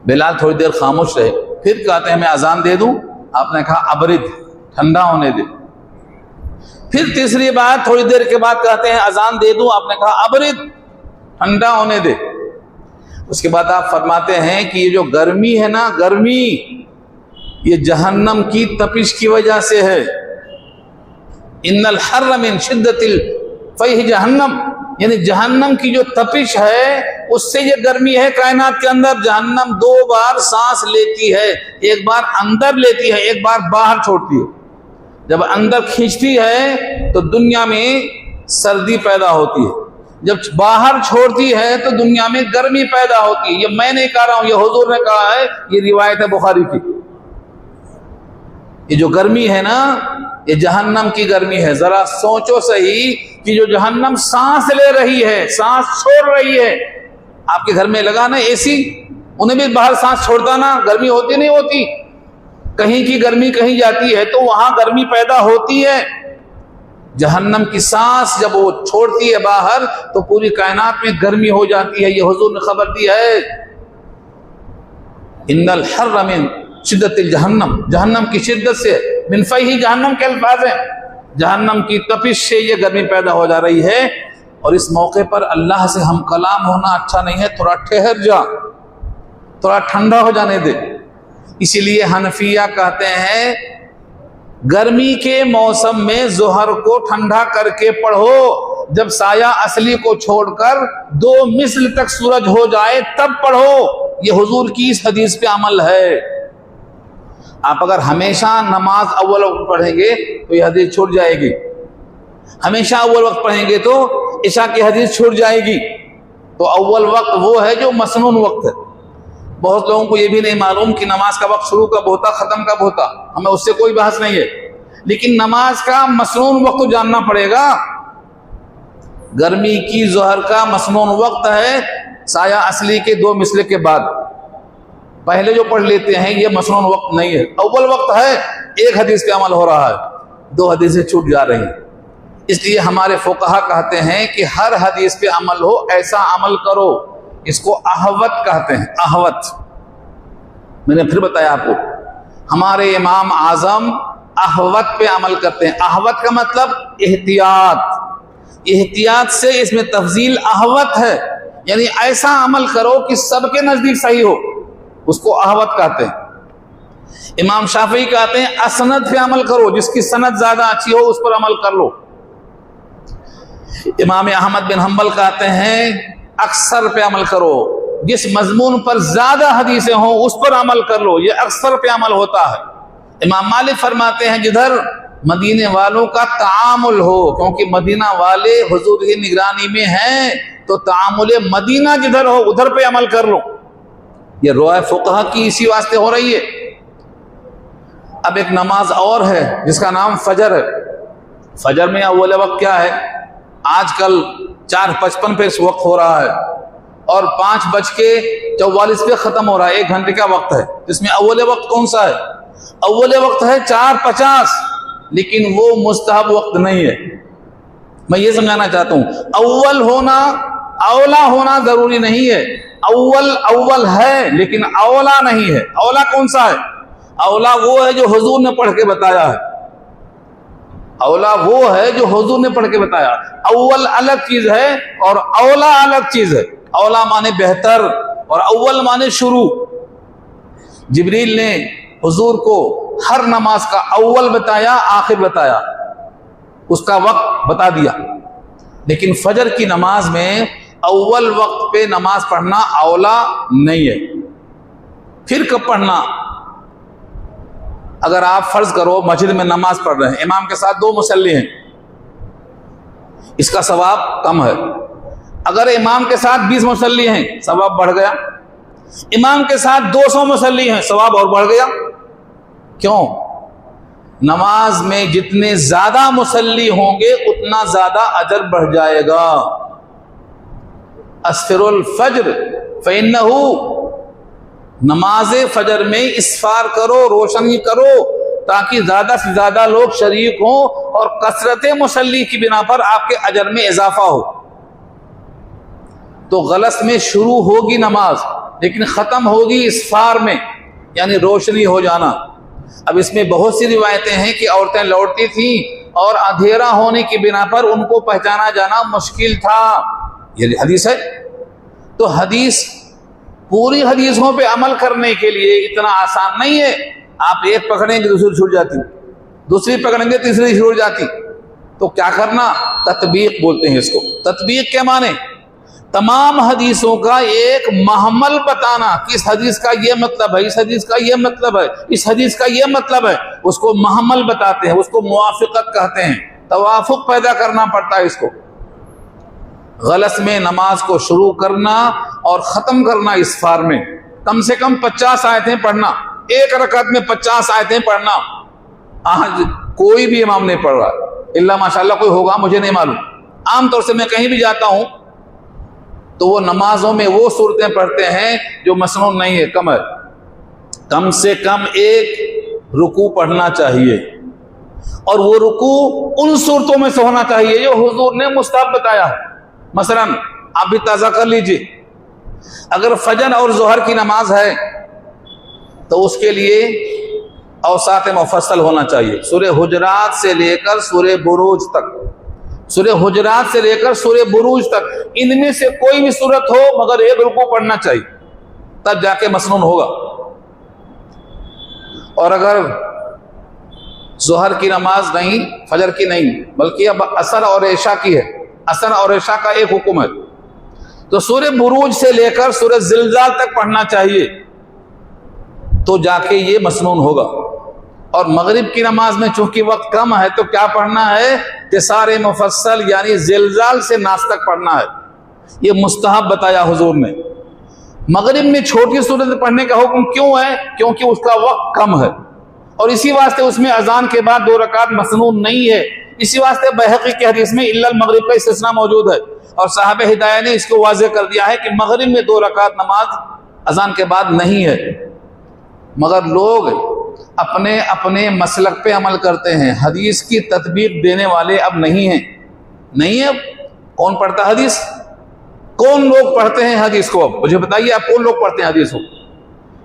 بلال تھوڑی دیر خاموش رہے، پھر کہتے ہیں میں اذان دے دوں، آپ نے کہا ابرد، ٹھنڈا ہونے دے۔ پھر تیسری بات تھوڑی دیر کے بعد کہتے ہیں اذان دے دوں، آپ نے کہا ابرد، ٹھنڈا ہونے دے۔ اس کے بعد آپ فرماتے ہیں کہ یہ جو گرمی ہے نا، گرمی یہ جہنم کی تپش کی وجہ سے ہے۔ ان الحر من شدت الفیح جہنم، یعنی جہنم کی جو تپش ہے اس سے یہ گرمی ہے کائنات کے اندر۔ جہنم دو بار سانس لیتی ہے، ایک بار اندر لیتی ہے، ایک بار باہر چھوڑتی ہے۔ جب اندر کھینچتی ہے تو دنیا میں سردی پیدا ہوتی ہے، جب باہر چھوڑتی ہے تو دنیا میں گرمی پیدا ہوتی ہے۔ یہ میں نہیں کہہ رہا ہوں، یہ حضور نے کہا ہے، یہ روایت ہے بخاری کی۔ یہ جو گرمی ہے نا، یہ جہنم کی گرمی ہے۔ ذرا سوچو صحیح کہ جو جہنم سانس لے رہی ہے، سانس چھوڑ رہی ہے، آپ کے گھر میں لگا نا اے سی، انہیں بھی باہر سانس چھوڑتا نا، گرمی ہوتی نہیں ہوتی؟ کہیں کی گرمی کہیں جاتی ہے تو وہاں گرمی پیدا ہوتی ہے۔ جہنم کی سانس جب وہ چھوڑتی ہے باہر تو پوری کائنات میں گرمی ہو جاتی ہے۔ یہ حضور نے خبر دی ہے۔ ان الحر من شدت الجہنم، جہنم کی شدت سے، من فیہ جہنم کے الفاظ ہیں، جہنم کی تپش سے یہ گرمی پیدا ہو جا رہی ہے۔ اور اس موقع پر اللہ سے ہم کلام ہونا اچھا نہیں ہے، تھوڑا ٹھہر جا، تھوڑا ٹھنڈا ہو جانے دے۔ اسی لیے حنفیہ کہتے ہیں گرمی کے موسم میں ظہر کو ٹھنڈا کر کے پڑھو، جب سایہ اصلی کو چھوڑ کر 2 مثل تک سورج ہو جائے تب پڑھو۔ یہ حضور کی اس حدیث پہ عمل ہے۔ آپ اگر ہمیشہ نماز اول وقت پڑھیں گے تو یہ حدیث چھوٹ جائے گی، ہمیشہ اول وقت پڑھیں گے تو عشاء کی حدیث چھوٹ جائے گی۔ تو اول وقت وہ ہے جو مسنون وقت ہے۔ بہت لوگوں کو یہ بھی نہیں معلوم کہ نماز کا وقت شروع کب ہوتا، ختم کب ہوتا، ہمیں اس سے کوئی بحث نہیں ہے، لیکن نماز کا مسنون وقت تو جاننا پڑے گا۔ گرمی کی ظہر کا مسنون وقت ہے سایہ اصلی کے 2 مثل کے بعد۔ پہلے جو پڑھ لیتے ہیں یہ مسنون وقت نہیں ہے، اول وقت ہے۔ ایک حدیث پہ عمل ہو رہا ہے، 2 حدیثیں چھوٹ جا رہی ہیں۔ اس لیے ہمارے فقہا کہتے ہیں کہ ہر حدیث پہ عمل ہو ایسا عمل کرو، اس کو احوت کہتے ہیں، احوت۔ میں نے پھر بتایا آپ کو، ہمارے امام اعظم احوت پہ عمل کرتے ہیں۔ احوت کا مطلب احتیاط، احتیاط سے اس میں تفضیل احوت ہے، یعنی ایسا عمل کرو کہ سب کے نزدیک صحیح ہو، اس کو احوت کہتے ہیں۔ امام شافعی کہتے ہیں اسند پہ عمل کرو، جس کی سند زیادہ اچھی ہو اس پر عمل کر لو۔ امام احمد بن حنبل کہتے ہیں اکثر پہ عمل کرو، جس مضمون پر زیادہ حدیثیں ہوں اس پر عمل کر لو، یہ اکثر پہ عمل ہوتا ہے۔ امام مالک فرماتے ہیں جدھر مدینے والوں کا تعامل ہو، کیونکہ مدینہ والے حضور کی نگرانی میں ہیں، تو تعامل مدینہ جدھر ہو ادھر پہ عمل کر لو۔ یہ روایہ فقہا کی اسی واسطے ہو رہی ہے۔ اب ایک نماز اور ہے جس کا نام فجر ہے۔ فجر میں اول وقت کیا ہے؟ آج کل 4:55 پہ اس وقت ہو رہا ہے اور 5:44 پہ ختم ہو رہا ہے، 1 گھنٹے کا وقت ہے۔ اس میں اول وقت کون سا ہے؟ اول وقت ہے 4:50، لیکن وہ مستحب وقت نہیں ہے۔ میں یہ سمجھانا چاہتا ہوں، اول ہونا، اولا ہونا ضروری نہیں ہے۔ اول ہے لیکن اولا نہیں ہے۔ اولا کون سا ہے؟ اولا وہ ہے جو حضور نے پڑھ کے بتایا ہے، اولا وہ ہے جو حضور نے پڑھ کے بتایا۔ اول الگ چیز ہے اور اولا الگ چیز ہے۔ اولا مانے بہتر اور اول مانے شروع۔ جبریل نے حضور کو ہر نماز کا اول بتایا، آخر بتایا، اس کا وقت بتا دیا، لیکن فجر کی نماز میں اول وقت پہ نماز پڑھنا اولا نہیں ہے۔ پھر کب پڑھنا؟ اگر آپ فرض کرو مسجد میں نماز پڑھ رہے ہیں، امام کے ساتھ 2 مصلی ہیں، اس کا ثواب کم ہے۔ اگر امام کے ساتھ 20 مصلی ہیں، ثواب بڑھ گیا۔ امام کے ساتھ 200 مصلی ہیں، ثواب اور بڑھ گیا۔ کیوں؟ نماز میں جتنے زیادہ مصلی ہوں گے اتنا زیادہ اجر بڑھ جائے گا۔ اسفر الفجر فإنہ، نماز فجر میں اسفار کرو، روشنی کرو، تاکہ زیادہ سے زیادہ لوگ شریک ہوں اور کثرت مصلی کی بنا پر آپ کے اجر میں اضافہ ہو۔ تو غلط میں شروع ہوگی نماز لیکن ختم ہوگی اسفار میں، یعنی روشنی ہو جانا۔ اب اس میں بہت سی روایتیں ہیں کہ عورتیں لوٹتی تھیں اور اندھیرا ہونے کی بنا پر ان کو پہچانا جانا مشکل تھا، یہ حدیث ہے۔ تو حدیث، پوری حدیثوں پہ عمل کرنے کے لیے اتنا آسان نہیں ہے۔ آپ ایک پکڑیں گے دوسری چھوٹ جاتی، دوسری پکڑیں گے تیسری چھوٹ جاتی۔ تو کیا کرنا؟ تطبیق بولتے ہیں اس کو۔ تطبیق کیا معنی؟ تمام حدیثوں کا ایک محمل بتانا کہ اس حدیث کا یہ مطلب ہے، اس حدیث کا یہ مطلب ہے، اس حدیث کا یہ مطلب ہے، اس کو محمل بتاتے ہیں، اس کو موافقت کہتے ہیں۔ توافق پیدا کرنا پڑتا ہے اس کو۔ غلط میں نماز کو شروع کرنا اور ختم کرنا اسفار میں، کم سے کم 50 آیتیں پڑھنا، ایک رکعت میں 50 آیتیں پڑھنا۔ آج کوئی بھی امام نہیں پڑھ رہا، اللہ ماشاءاللہ کوئی ہوگا مجھے نہیں معلوم۔ عام طور سے میں کہیں بھی جاتا ہوں تو وہ نمازوں میں وہ صورتیں پڑھتے ہیں جو مسنون نہیں ہے، کم ہے۔ کم سے کم ایک رکوع پڑھنا چاہیے، اور وہ رکوع ان صورتوں میں سے ہونا چاہیے جو حضور نے مستحب بتایا ہے۔ مثلا آپ بھی تازہ کر لیجئے، اگر فجر اور ظہر کی نماز ہے تو اس کے لیے اوساط مفصل ہونا چاہیے، سورہ حجرات سے لے کر سورہ بروج تک، سورہ حجرات سے لے کر سورہ بروج تک، ان میں سے کوئی بھی صورت ہو مگر ایک رکوع پڑھنا چاہیے، تب جا کے مسنون ہوگا۔ اور اگر ظہر کی نماز نہیں، فجر کی نہیں، بلکہ اب عصر اور عشاء کی ہے، عصر اور عشاء کا ایک حکم ہے، تو سورہ بروج سے لے کر سورہ زلزال تک پڑھنا چاہیے، تو جا کے یہ مسنون ہوگا۔ اور مغرب کی نماز میں چونکہ وقت کم ہے تو کیا پڑھنا ہے؟ قصار مفصل یعنی زلزال سے ناس تک پڑھنا ہے، یہ مستحب بتایا حضور نے۔ مغرب میں چھوٹی صورت پڑھنے کا حکم کیوں ہے؟ کیونکہ اس کا وقت کم ہے، اور اسی واسطے اس میں اذان کے بعد 2 رکعت مسنون نہیں ہے۔ اسی واسطے بہقی کی حدیث میں الا المغرب کا استثناء موجود ہے، اور صاحب ہدایہ نے اس کو واضح کر دیا ہے کہ مغرب میں 2 رکعت نماز اذان کے بعد نہیں ہے۔ مگر لوگ اپنے اپنے مسلک پہ عمل کرتے ہیں، حدیث کی تطبیق دینے والے اب نہیں ہیں۔ نہیں ہے، اب کون پڑھتا حدیث؟ کون لوگ پڑھتے ہیں حدیث کو؟ اب مجھے بتائیے، آپ کون لوگ پڑھتے ہیں حدیث کو؟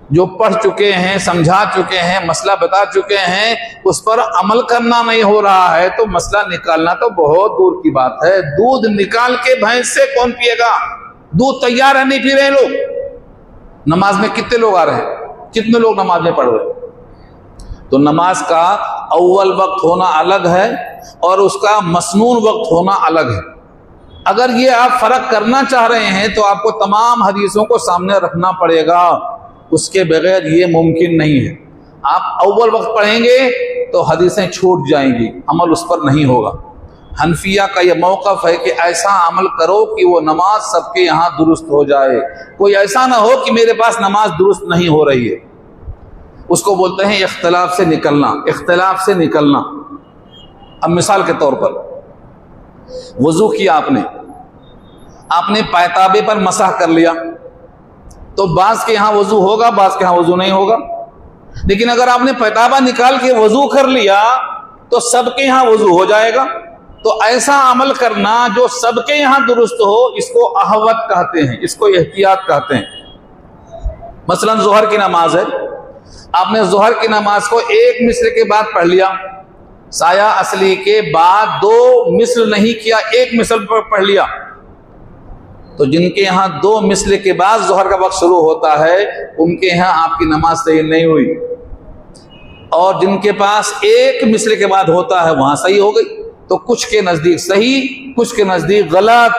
جو پڑھ چکے ہیں، سمجھا چکے ہیں، مسئلہ بتا چکے ہیں، اس پر عمل کرنا نہیں ہو رہا ہے تو مسئلہ نکالنا تو بہت دور کی بات ہے۔ دودھ نکال کے بھینس سے کون پیے گا؟ دودھ تیار ہے، نہیں پی رہے لوگ۔ نماز میں کتنے لوگ آ رہے ہیں؟ کتنے لوگ نماز میں پڑھ رہے ہیں؟ تو نماز کا اول وقت ہونا الگ ہے اور اس کا مسنون وقت ہونا الگ ہے۔ اگر یہ آپ فرق کرنا چاہ رہے ہیں تو آپ کو تمام حدیثوں کو سامنے رکھنا پڑے گا، اس کے بغیر یہ ممکن نہیں ہے۔ آپ اول وقت پڑھیں گے تو حدیثیں چھوٹ جائیں گی، عمل اس پر نہیں ہوگا۔ حنفیہ کا یہ موقف ہے کہ ایسا عمل کرو کہ وہ نماز سب کے یہاں درست ہو جائے، کوئی ایسا نہ ہو کہ میرے پاس نماز درست نہیں ہو رہی ہے۔ اس کو بولتے ہیں اختلاف سے نکلنا، اختلاف سے نکلنا۔ اب مثال کے طور پر وضو کیا آپ نے پائتابے پر مسح کر لیا، تو بعض کے یہاں وضو ہوگا، بعض کے یہاں وضو نہیں ہوگا۔ لیکن اگر آپ نے پیتابہ نکال کے وضو کر لیا تو سب کے یہاں وضو ہو جائے گا۔ تو ایسا عمل کرنا جو سب کے یہاں درست ہو، اس کو احوط کہتے ہیں، اس کو احتیاط کہتے ہیں۔ مثلا ظہر کی نماز ہے، آپ نے ظہر کی نماز کو ایک مثل کے بعد پڑھ لیا، سایہ اصلی کے بعد 2 مثل نہیں کیا، ایک مثل پر پڑھ لیا، تو جن کے یہاں 2 مثل کے بعد ظہر کا وقت شروع ہوتا ہے ان کے یہاں آپ کی نماز صحیح نہیں ہوئی، اور جن کے پاس ایک مثل کے بعد ہوتا ہے وہاں صحیح ہو گئی۔ تو کچھ کے نزدیک صحیح، کچھ کے نزدیک غلط۔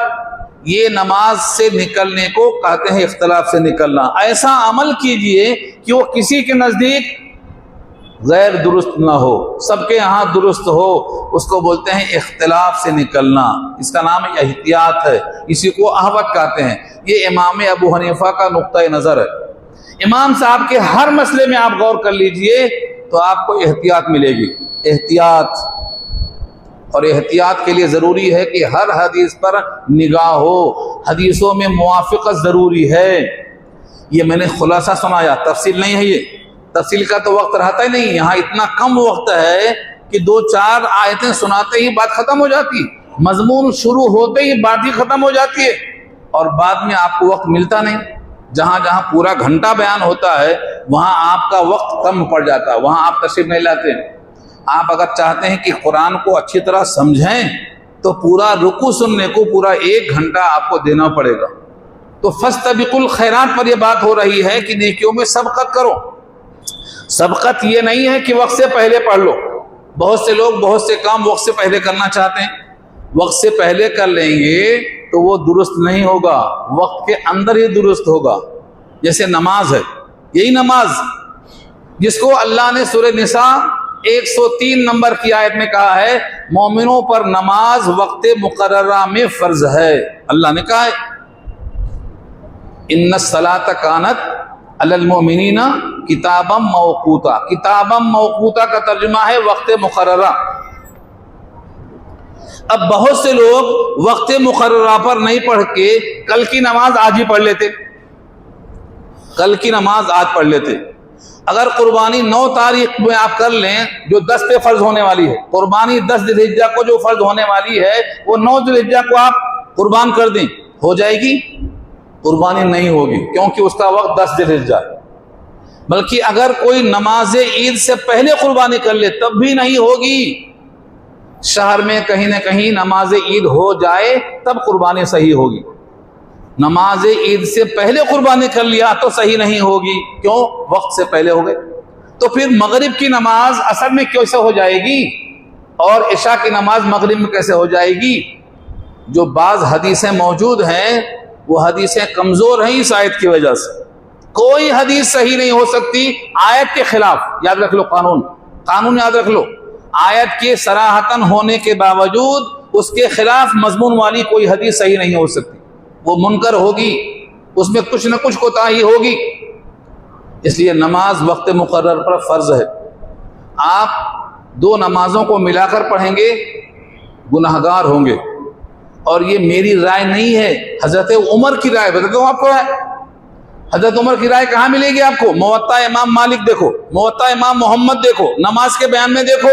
یہ نماز سے نکلنے کو کہتے ہیں اختلاف سے نکلنا۔ ایسا عمل کیجئے کہ وہ کسی کے نزدیک غیر درست نہ ہو، سب کے یہاں درست ہو، اس کو بولتے ہیں اختلاف سے نکلنا۔ اس کا نام احتیاط ہے، اسی کو احوط کہتے ہیں۔ یہ امام ابو حنیفہ کا نقطہ نظر ہے۔ امام صاحب کے ہر مسئلے میں آپ غور کر لیجئے تو آپ کو احتیاط ملے گی، احتیاط. اور احتیاط کے لیے ضروری ہے کہ ہر حدیث پر نگاہ ہو، حدیثوں میں موافقت ضروری ہے. یہ میں نے خلاصہ سنایا، تفصیل نہیں ہے. یہ تفصیل کا تو وقت رہتا ہی نہیں. یہاں اتنا کم وقت ہے کہ 2-4 آیتیں سناتے ہی بات ختم ہو جاتی، مضمون شروع ہوتے ہی بات ہی ختم ہو جاتی ہے، اور بعد میں آپ کو وقت ملتا نہیں. جہاں جہاں پورا گھنٹہ بیان ہوتا ہے وہاں آپ کا وقت کم پڑ جاتا ہے، وہاں آپ تشریف نہیں لاتے. آپ اگر چاہتے ہیں کہ قرآن کو اچھی طرح سمجھیں تو پورا رکوع سننے کو پورا 1 گھنٹہ آپ کو دینا پڑے گا. تو فاستبقوا الخیرات پر یہ بات ہو رہی ہے کہ نیکیوں میں سبقت کرو. سبقت یہ نہیں ہے کہ وقت سے پہلے پڑھ لو. بہت سے لوگ بہت سے کام وقت سے پہلے کرنا چاہتے ہیں، وقت سے پہلے کر لیں گے تو وہ درست نہیں ہوگا، وقت کے اندر ہی درست ہوگا. جیسے نماز ہے، یہی نماز جس کو اللہ نے سورہ نساء 103 نمبر کی آیت میں کہا ہے مومنوں پر نماز وقت مقررہ میں فرض ہے. اللہ نے کہا ہے ان الصلاۃ کانت علی المؤمنین کتابا موقوتا. کتابا موقوتا کا ترجمہ ہے وقت مقررہ. اب بہت سے لوگ وقت مقررہ پر نہیں پڑھ کے کل کی نماز آج ہی پڑھ لیتے، کل کی نماز آج پڑھ لیتے. اگر قربانی 9 تاریخ میں آپ کر لیں جو 10 پہ فرض ہونے والی ہے، قربانی 10 ذی الحجہ کو جو فرض ہونے والی ہے وہ 9 ذی الحجہ کو آپ قربان کر دیں، ہو جائے گی؟ قربانی نہیں ہوگی، کیونکہ اس کا وقت 10 ذی الحجہ ہے. بلکہ اگر کوئی نماز عید سے پہلے قربانی کر لے تب بھی نہیں ہوگی. شہر میں کہیں نہ کہیں نماز عید ہو جائے تب قربانی صحیح ہوگی. نماز عید سے پہلے قربانی کر لیا تو صحیح نہیں ہوگی. کیوں؟ وقت سے پہلے ہو گئے. تو پھر مغرب کی نماز عصر میں کیسے ہو جائے گی اور عشاء کی نماز مغرب میں کیسے ہو جائے گی؟ جو بعض حدیثیں موجود ہیں وہ حدیثیں کمزور ہیں اس آیت کی وجہ سے. کوئی حدیث صحیح نہیں ہو سکتی آیت کے خلاف. یاد رکھ لو، قانون یاد رکھ لو. آیت کے صراحتاً ہونے کے باوجود اس کے خلاف مضمون والی کوئی حدیث صحیح نہیں ہو سکتی، وہ منکر ہوگی، اس میں کچھ نہ کچھ کوتاہی ہوگی. اس لیے نماز وقت مقرر پر فرض ہے. آپ 2 نمازوں کو ملا کر پڑھیں گے گناہگار ہوں گے. اور یہ میری رائے نہیں ہے، حضرت عمر کی رائے بتاتا ہوں آپ کو ہے. حضرت عمر کی رائے کہاں ملے گی آپ کو؟ موطا امام مالک دیکھو، موطا امام محمد دیکھو، نماز کے بیان میں دیکھو.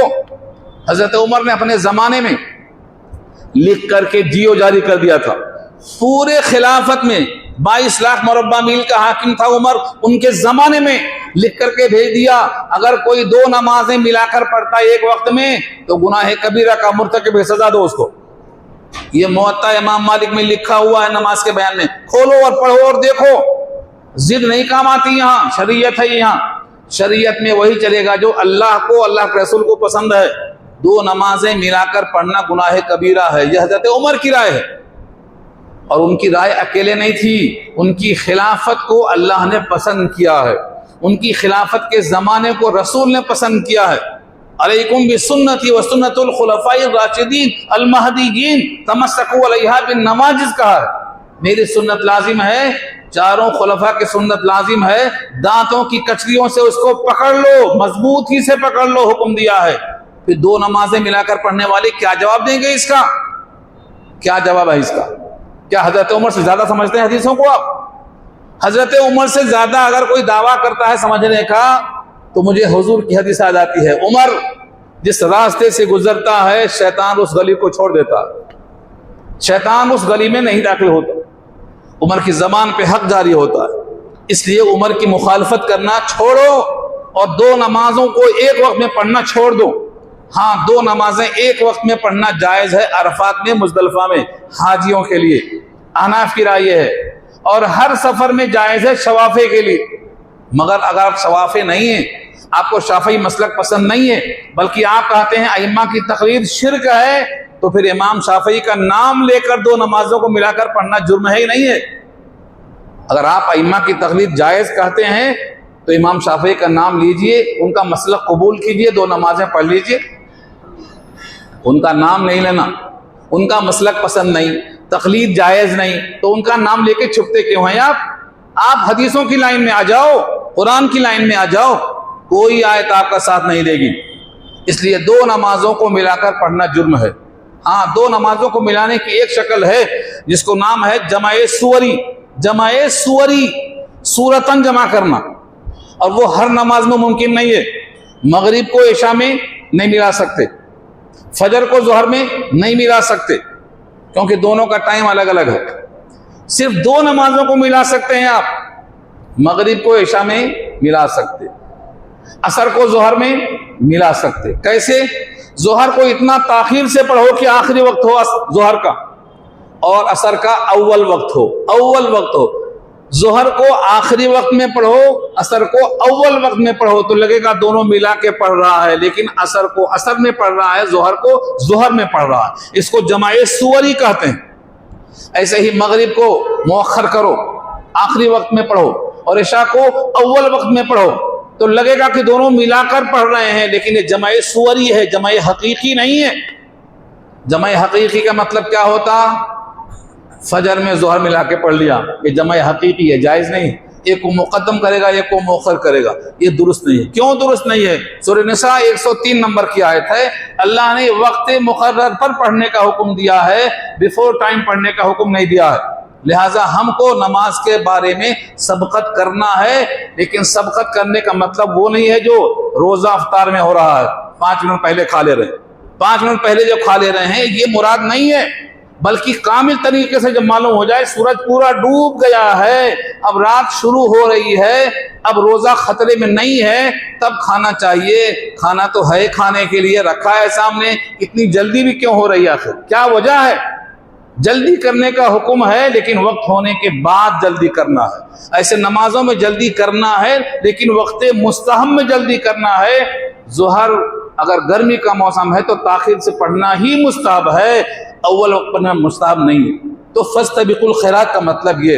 حضرت عمر نے اپنے زمانے میں لکھ کر کے جیو جاری کر دیا تھا. پورے خلافت میں 22 لاکھ مربع میل کا حاکم تھا عمر، ان کے زمانے میں لکھ کر کے بھیج دیا اگر کوئی 2 نمازیں ملا کر پڑھتا ہے ایک وقت میں تو گناہ کبیرہ کا مرتکب ہے، سزا دو اس کو. یہ موطا امام مالک میں لکھا ہوا ہے نماز کے بیان میں. کھولو اور پڑھو اور دیکھو. ضد نہیں کام آتی، یہاں شریعت ہے. یہاں شریعت میں وہی چلے گا جو اللہ کو اللہ کے رسول کو پسند ہے. 2 نمازیں ملا کر پڑھنا گناہ کبیرہ ہے. یہ حضرت عمر کی رائے ہے، اور ان کی رائے اکیلے نہیں تھی، ان کی خلافت کو اللہ نے پسند کیا ہے، ان کی خلافت کے زمانے کو رسول نے پسند کیا ہے. علیکم بسنتی و سنت الخلفاء الراشدین المہدیین تمسکوا علیہا بالنواجذ کہا ہے. میری سنت لازم ہے، 4 خلفاء کی سنت لازم ہے، دانتوں کی کچریوں سے اس کو پکڑ لو، مضبوط ہی سے پکڑ لو، حکم دیا ہے. پھر 2 نمازیں ملا کر پڑھنے والے کیا جواب دیں گے؟ اس کا کیا جواب ہے؟ اس کا کیا حضرت عمر سے زیادہ سمجھتے ہیں حدیثوں کو آپ؟ حضرت عمر سے زیادہ اگر کوئی دعویٰ کرتا ہے سمجھنے کا تو مجھے حضور کی حدیث آ جاتی ہے. عمر جس راستے سے گزرتا ہے شیطان اس گلی کو چھوڑ دیتا ہے، شیطان اس گلی میں نہیں داخل ہوتا. عمر کی زبان پہ حق جاری ہوتا ہے. اس لیے عمر کی مخالفت کرنا چھوڑو اور 2 نمازوں کو ایک وقت میں پڑھنا چھوڑ دو. ہاں 2 نمازیں ایک وقت میں پڑھنا جائز ہے، عرفات میں، مزدلفہ میں، حاجیوں کے لیے. احناف کی رائے ہے. اور ہر سفر میں جائز ہے شوافے کے لیے. مگر اگر آپ شوافے نہیں ہیں، آپ کو شافعی مسلک پسند نہیں ہے، بلکہ آپ کہتے ہیں ائمہ کی تقلید شرک ہے، تو پھر امام شافعی کا نام لے کر 2 نمازوں کو ملا کر پڑھنا جرم ہے ہی نہیں ہے. اگر آپ ائمہ کی تقلید جائز کہتے ہیں تو امام شافعی کا نام لیجئے، ان کا مسلک قبول کیجئے، 2 نمازیں پڑھ لیجئے. ان کا نام نہیں لینا، ان کا مسلک پسند نہیں، تقلید جائز نہیں، تو ان کا نام لے کے چھپتے کیوں ہیں آپ؟ آپ حدیثوں کی لائن میں آ جاؤ. قرآن کی لائن میں آ جاؤ، کوئی آیت آپ کا ساتھ نہیں دے گی۔ اس لیے دو نمازوں کو ملا کر پڑھنا جرم ہے۔ ہاں، دو نمازوں کو ملانے کی ایک شکل ہے جس کو نام ہے جمع سوری، جمع سوری، سورتن جمع کرنا، اور وہ ہر نماز میں ممکن نہیں ہے۔ مغرب کو عشاء میں نہیں ملا سکتے، فجر کو ظہر میں نہیں ملا سکتے، کیونکہ دونوں کا ٹائم الگ الگ ہے۔ صرف دو نمازوں کو ملا سکتے ہیں آپ، مغرب کو عشاء میں ملا سکتے، عصر کو ظہر میں ملا سکتے۔ کیسے؟ ظہر کو اتنا تاخیر سے پڑھو کہ آخری وقت ہو ظہر کا، اور عصر کا اول وقت ہو۔ ظہر کو آخری وقت میں پڑھو، عصر کو اول وقت میں پڑھو، تو لگے گا دونوں ملا کے پڑھ رہا ہے، لیکن عصر کو عصر میں پڑھ رہا ہے، ظہر کو ظہر میں پڑھ رہا ہے۔ اس کو جمع سوری کہتے ہیں۔ ایسے ہی مغرب کو مؤخر کرو، آخری وقت میں پڑھو، اور عشاء کو اول وقت میں پڑھو، تو لگے گا کہ دونوں ملا کر پڑھ رہے ہیں، لیکن یہ جمع سوری ہے، جمع حقیقی نہیں ہے۔ جمع حقیقی کا مطلب کیا ہوتا؟ فجر میں ظہر ملا کے پڑھ لیا، یہ جمع حقیقی ہے، جائز نہیں۔ ایک کو مقدم کرے گا، ایک کو مؤخر کرے گا، یہ درست نہیں ہے۔ کیوں درست نہیں ہے؟ سورہ نساء 103 نمبر کی آیت ہے، اللہ نے وقت مقرر پر پڑھنے کا حکم دیا ہے، بیفور ٹائم پڑھنے کا حکم نہیں دیا ہے۔ لہٰذا ہم کو نماز کے بارے میں سبقت کرنا ہے، لیکن سبقت کرنے کا مطلب وہ نہیں ہے جو روزہ افطار میں ہو رہا ہے، 5 منٹ پہلے کھا لے رہے ہیں، 5 منٹ پہلے جو کھا لے رہے ہیں، یہ مراد نہیں ہے۔ بلکہ کامل طریقے سے جب معلوم ہو جائے سورج پورا ڈوب گیا ہے، اب رات شروع ہو رہی ہے، اب روزہ خطرے میں نہیں ہے، تب کھانا چاہیے۔ کھانا تو ہے، کھانے کے لیے رکھا ہے سامنے، اتنی جلدی بھی کیوں ہو رہی ہے؟ آخر کیا وجہ ہے؟ جلدی کرنے کا حکم ہے، لیکن وقت ہونے کے بعد جلدی کرنا ہے۔ ایسے نمازوں میں جلدی کرنا ہے، لیکن وقت مستحب میں جلدی کرنا ہے۔ ظہر اگر گرمی کا موسم ہے تو تاخیر سے پڑھنا ہی مستحب ہے، اول وقت پڑھنا مستحب نہیں ہے۔ تو فاستبقوا الخیرات کا مطلب یہ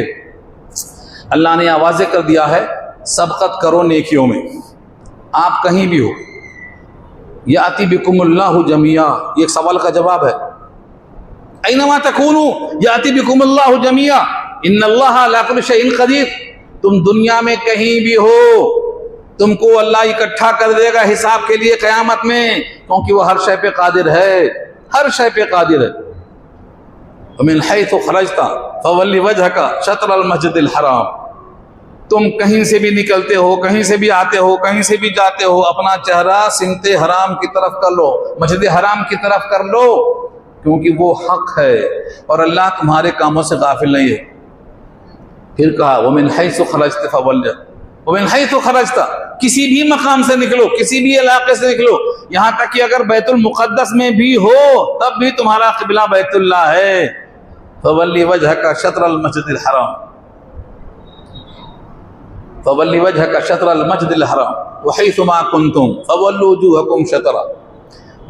اللہ نے واضح کر دیا ہے، سبقت کرو نیکیوں میں، آپ کہیں بھی ہو۔ یاتی بکم اللہ جمیعا، یہ ایک سوال کا جواب ہے۔ اینما تکونوا یاتی بکم اللہ جمیعا ان اللہ علی کل شیء قدیر، تم دنیا میں کہیں بھی ہو، تم کو اللہ اکٹھا کر دے گا حساب کے لیے قیامت میں، کیونکہ وہ ہر شے پہ قادر ہے، ہر شے پہ قادر ہے۔ ومن حیث خرجت فولی وجہک شطر المسجد الحرام، تم کہیں سے بھی نکلتے ہو، کہیں سے بھی آتے ہو، کہیں سے بھی جاتے ہو، اپنا چہرہ سمت حرام کی طرف کر لو، مسجد حرام کی طرف کر لو، کیونکہ وہ حق ہے اور اللہ تمہارے کاموں سے غافل نہیں ہے۔ پھر کہا ومن حیث خرجت فولی، ومن حیث خرجت، کسی بھی مقام سے نکلو، کسی بھی علاقے سے نکلو، یہاں تک کہ اگر بیت المقدس میں بھی ہو تب بھی تمہارا قبلہ بیت اللہ ہے۔ فولی وجہک شطر المسجد الحرام، فولی وجہک شطر المسجد الحرام وحیث ما کنتم فولوا وجوہکم شطرہ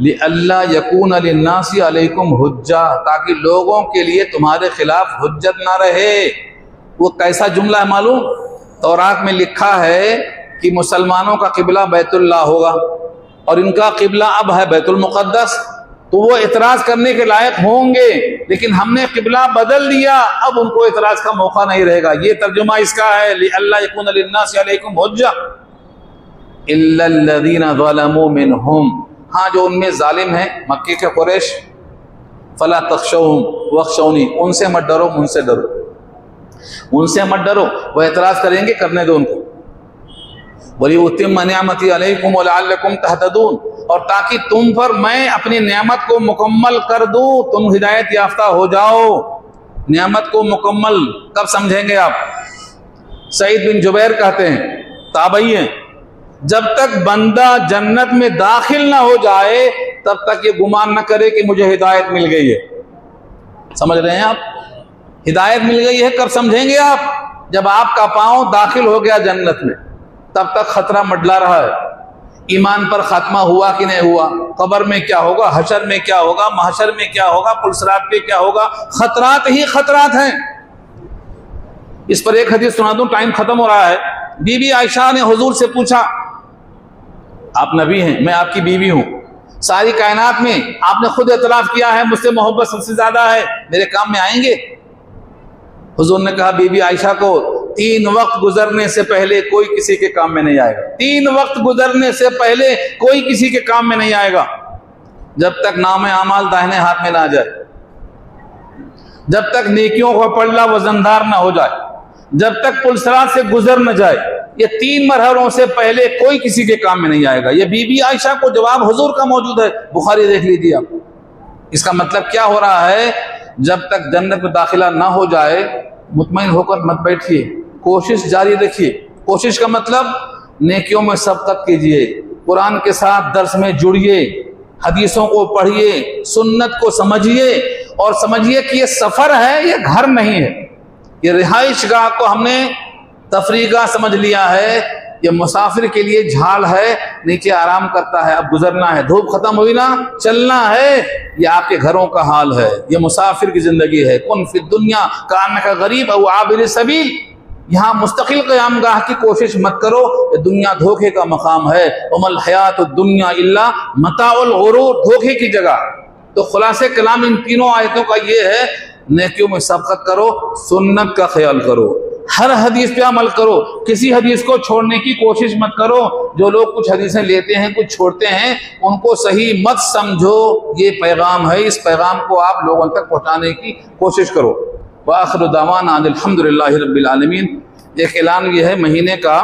لئلا یکون للناس علیکم حجہ، تاکہ لوگوں کے لیے تمہارے خلاف حجت نہ رہے۔ وہ کیسا جملہ ہے معلوم؟ تورات میں لکھا ہے کہ مسلمانوں کا قبلہ بیت اللہ ہوگا اور ان کا قبلہ اب ہے بیت المقدس، تو وہ اعتراض کرنے کے لائق ہوں گے، لیکن ہم نے قبلہ بدل دیا، اب ان کو اعتراض کا موقع نہیں رہے گا۔ یہ ترجمہ اس کا ہے لِأَلَّا يَكُونَ لِلنَّاسِ عَلَيْكُمْ حُجَّةٌ إِلَّا الَّذِينَ ظَلَمُوا مِنْهُمْ، ہاں جو ان میں ظالم ہیں مکے کے قریش، فَلَا تَخْشَوْهُمْ وَاخْشَوْنِي، ان سے مت ڈرو، ان سے ڈرو، ان سے مت ڈرو، وہ اعتراض کریں گے، کرنے دو ان کو۔ وَلِأُتِمَّ نِعْمَتِي عَلَيْكُمْ وَلَعَلَّكُمْ تَهْتَدُونَ، اور تاکہ تم پر میں اپنی نعمت کو مکمل کر دوں، تم ہدایت یافتہ ہو جاؤ۔ نعمت کو مکمل کب سمجھیں گے آپ؟ سعید بن جبیر کہتے ہیں، تابعی ہیں، جب تک بندہ جنت میں داخل نہ ہو جائے تب تک یہ گمان نہ کرے کہ مجھے ہدایت مل گئی ہے۔ سمجھ رہے ہیں آپ؟ ہدایت مل گئی ہے کب سمجھیں گے آپ؟ جب آپ کا پاؤں داخل ہو گیا جنت میں، تب تک خطرہ منڈلا رہا ہے، ایمان پر خاتمہ ہوا کہ نہیں ہوا، قبر میں کیا ہوگا، حشر میں کیا ہوگا، محشر میں کیا ہوگا، پل صراط پہ کیا ہوگا، خطرات ہی خطرات ہیں۔ اس پر ایک حدیث سنا دوں، ٹائم ختم ہو رہا ہے۔ بی بی عائشہ نے حضور سے پوچھا، آپ نبی ہیں، میں آپ کی بیوی ہوں، ساری کائنات میں آپ نے خود اعتراف کیا ہے مجھ سے محبت سب سے زیادہ ہے، میرے کام میں آئیں گے؟ حضور نے کہا بی بی عائشہ کو 3 وقت گزرنے سے پہلے کوئی کسی کے کام میں نہیں آئے گا. 3 وقت گزرنے سے پہلے کوئی کسی کے کام میں نہیں آئے گا. جب تک نام اعمال داہنے ہاتھ میں نہ آ جائے, جب تک نیکیوں کا پلڑا وزندار نہ ہو جائے, جب تک پلسرات سے گزر نہ جائے, یہ 3 مرحلوں سے پہلے کوئی کسی کے کام میں نہیں آئے گا. یہ بی بی عائشہ کو جواب حضور کا موجود ہے, بخاری دیکھ لیجیے آپ. اس کا مطلب کیا ہو رہا ہے؟ جب تک جنت میں داخلہ نہ ہو جائے مطمئن ہو کر مت بیٹھیے, کوشش جاری رکھیے. کوشش کا مطلب نیکیوں میں سبقت کیجیے, قرآن کے ساتھ درس میں جڑیے, حدیثوں کو پڑھیے, سنت کو سمجھیے, اور سمجھیے کہ یہ سفر ہے, یہ گھر نہیں ہے. یہ رہائش گاہ کو ہم نے تفریح گاہ سمجھ لیا ہے, یہ مسافر کے لیے جھال ہے, نیچے آرام کرتا ہے, اب گزرنا ہے, دھوپ ختم ہوئی نا, چلنا ہے. یہ آپ کے گھروں کا حال ہے, یہ مسافر کی زندگی ہے. کن فی الدنیا کانک غریب او عابر سبیل. یہاں مستقل قیام گاہ کی کوشش مت کرو, یہ دنیا دھوکے کا مقام ہے. وما الحیات الدنیا الا متاع الغرور, دھوکے کی جگہ. تو خلاصہ کلام ان تینوں آیتوں کا یہ ہے, نیکیوں میں سبقت کرو, سنت کا خیال کرو, ہر حدیث پہ عمل کرو, کسی حدیث کو چھوڑنے کی کوشش مت کرو. جو لوگ کچھ حدیثیں لیتے ہیں, کچھ چھوڑتے ہیں, ان کو صحیح مت سمجھو. یہ پیغام ہے, اس پیغام کو آپ لوگوں تک پہنچانے کی کوشش کرو. وآخر دعوانا الحمدللہ رب العالمین. ایک اعلان یہ ہے مہینے کا,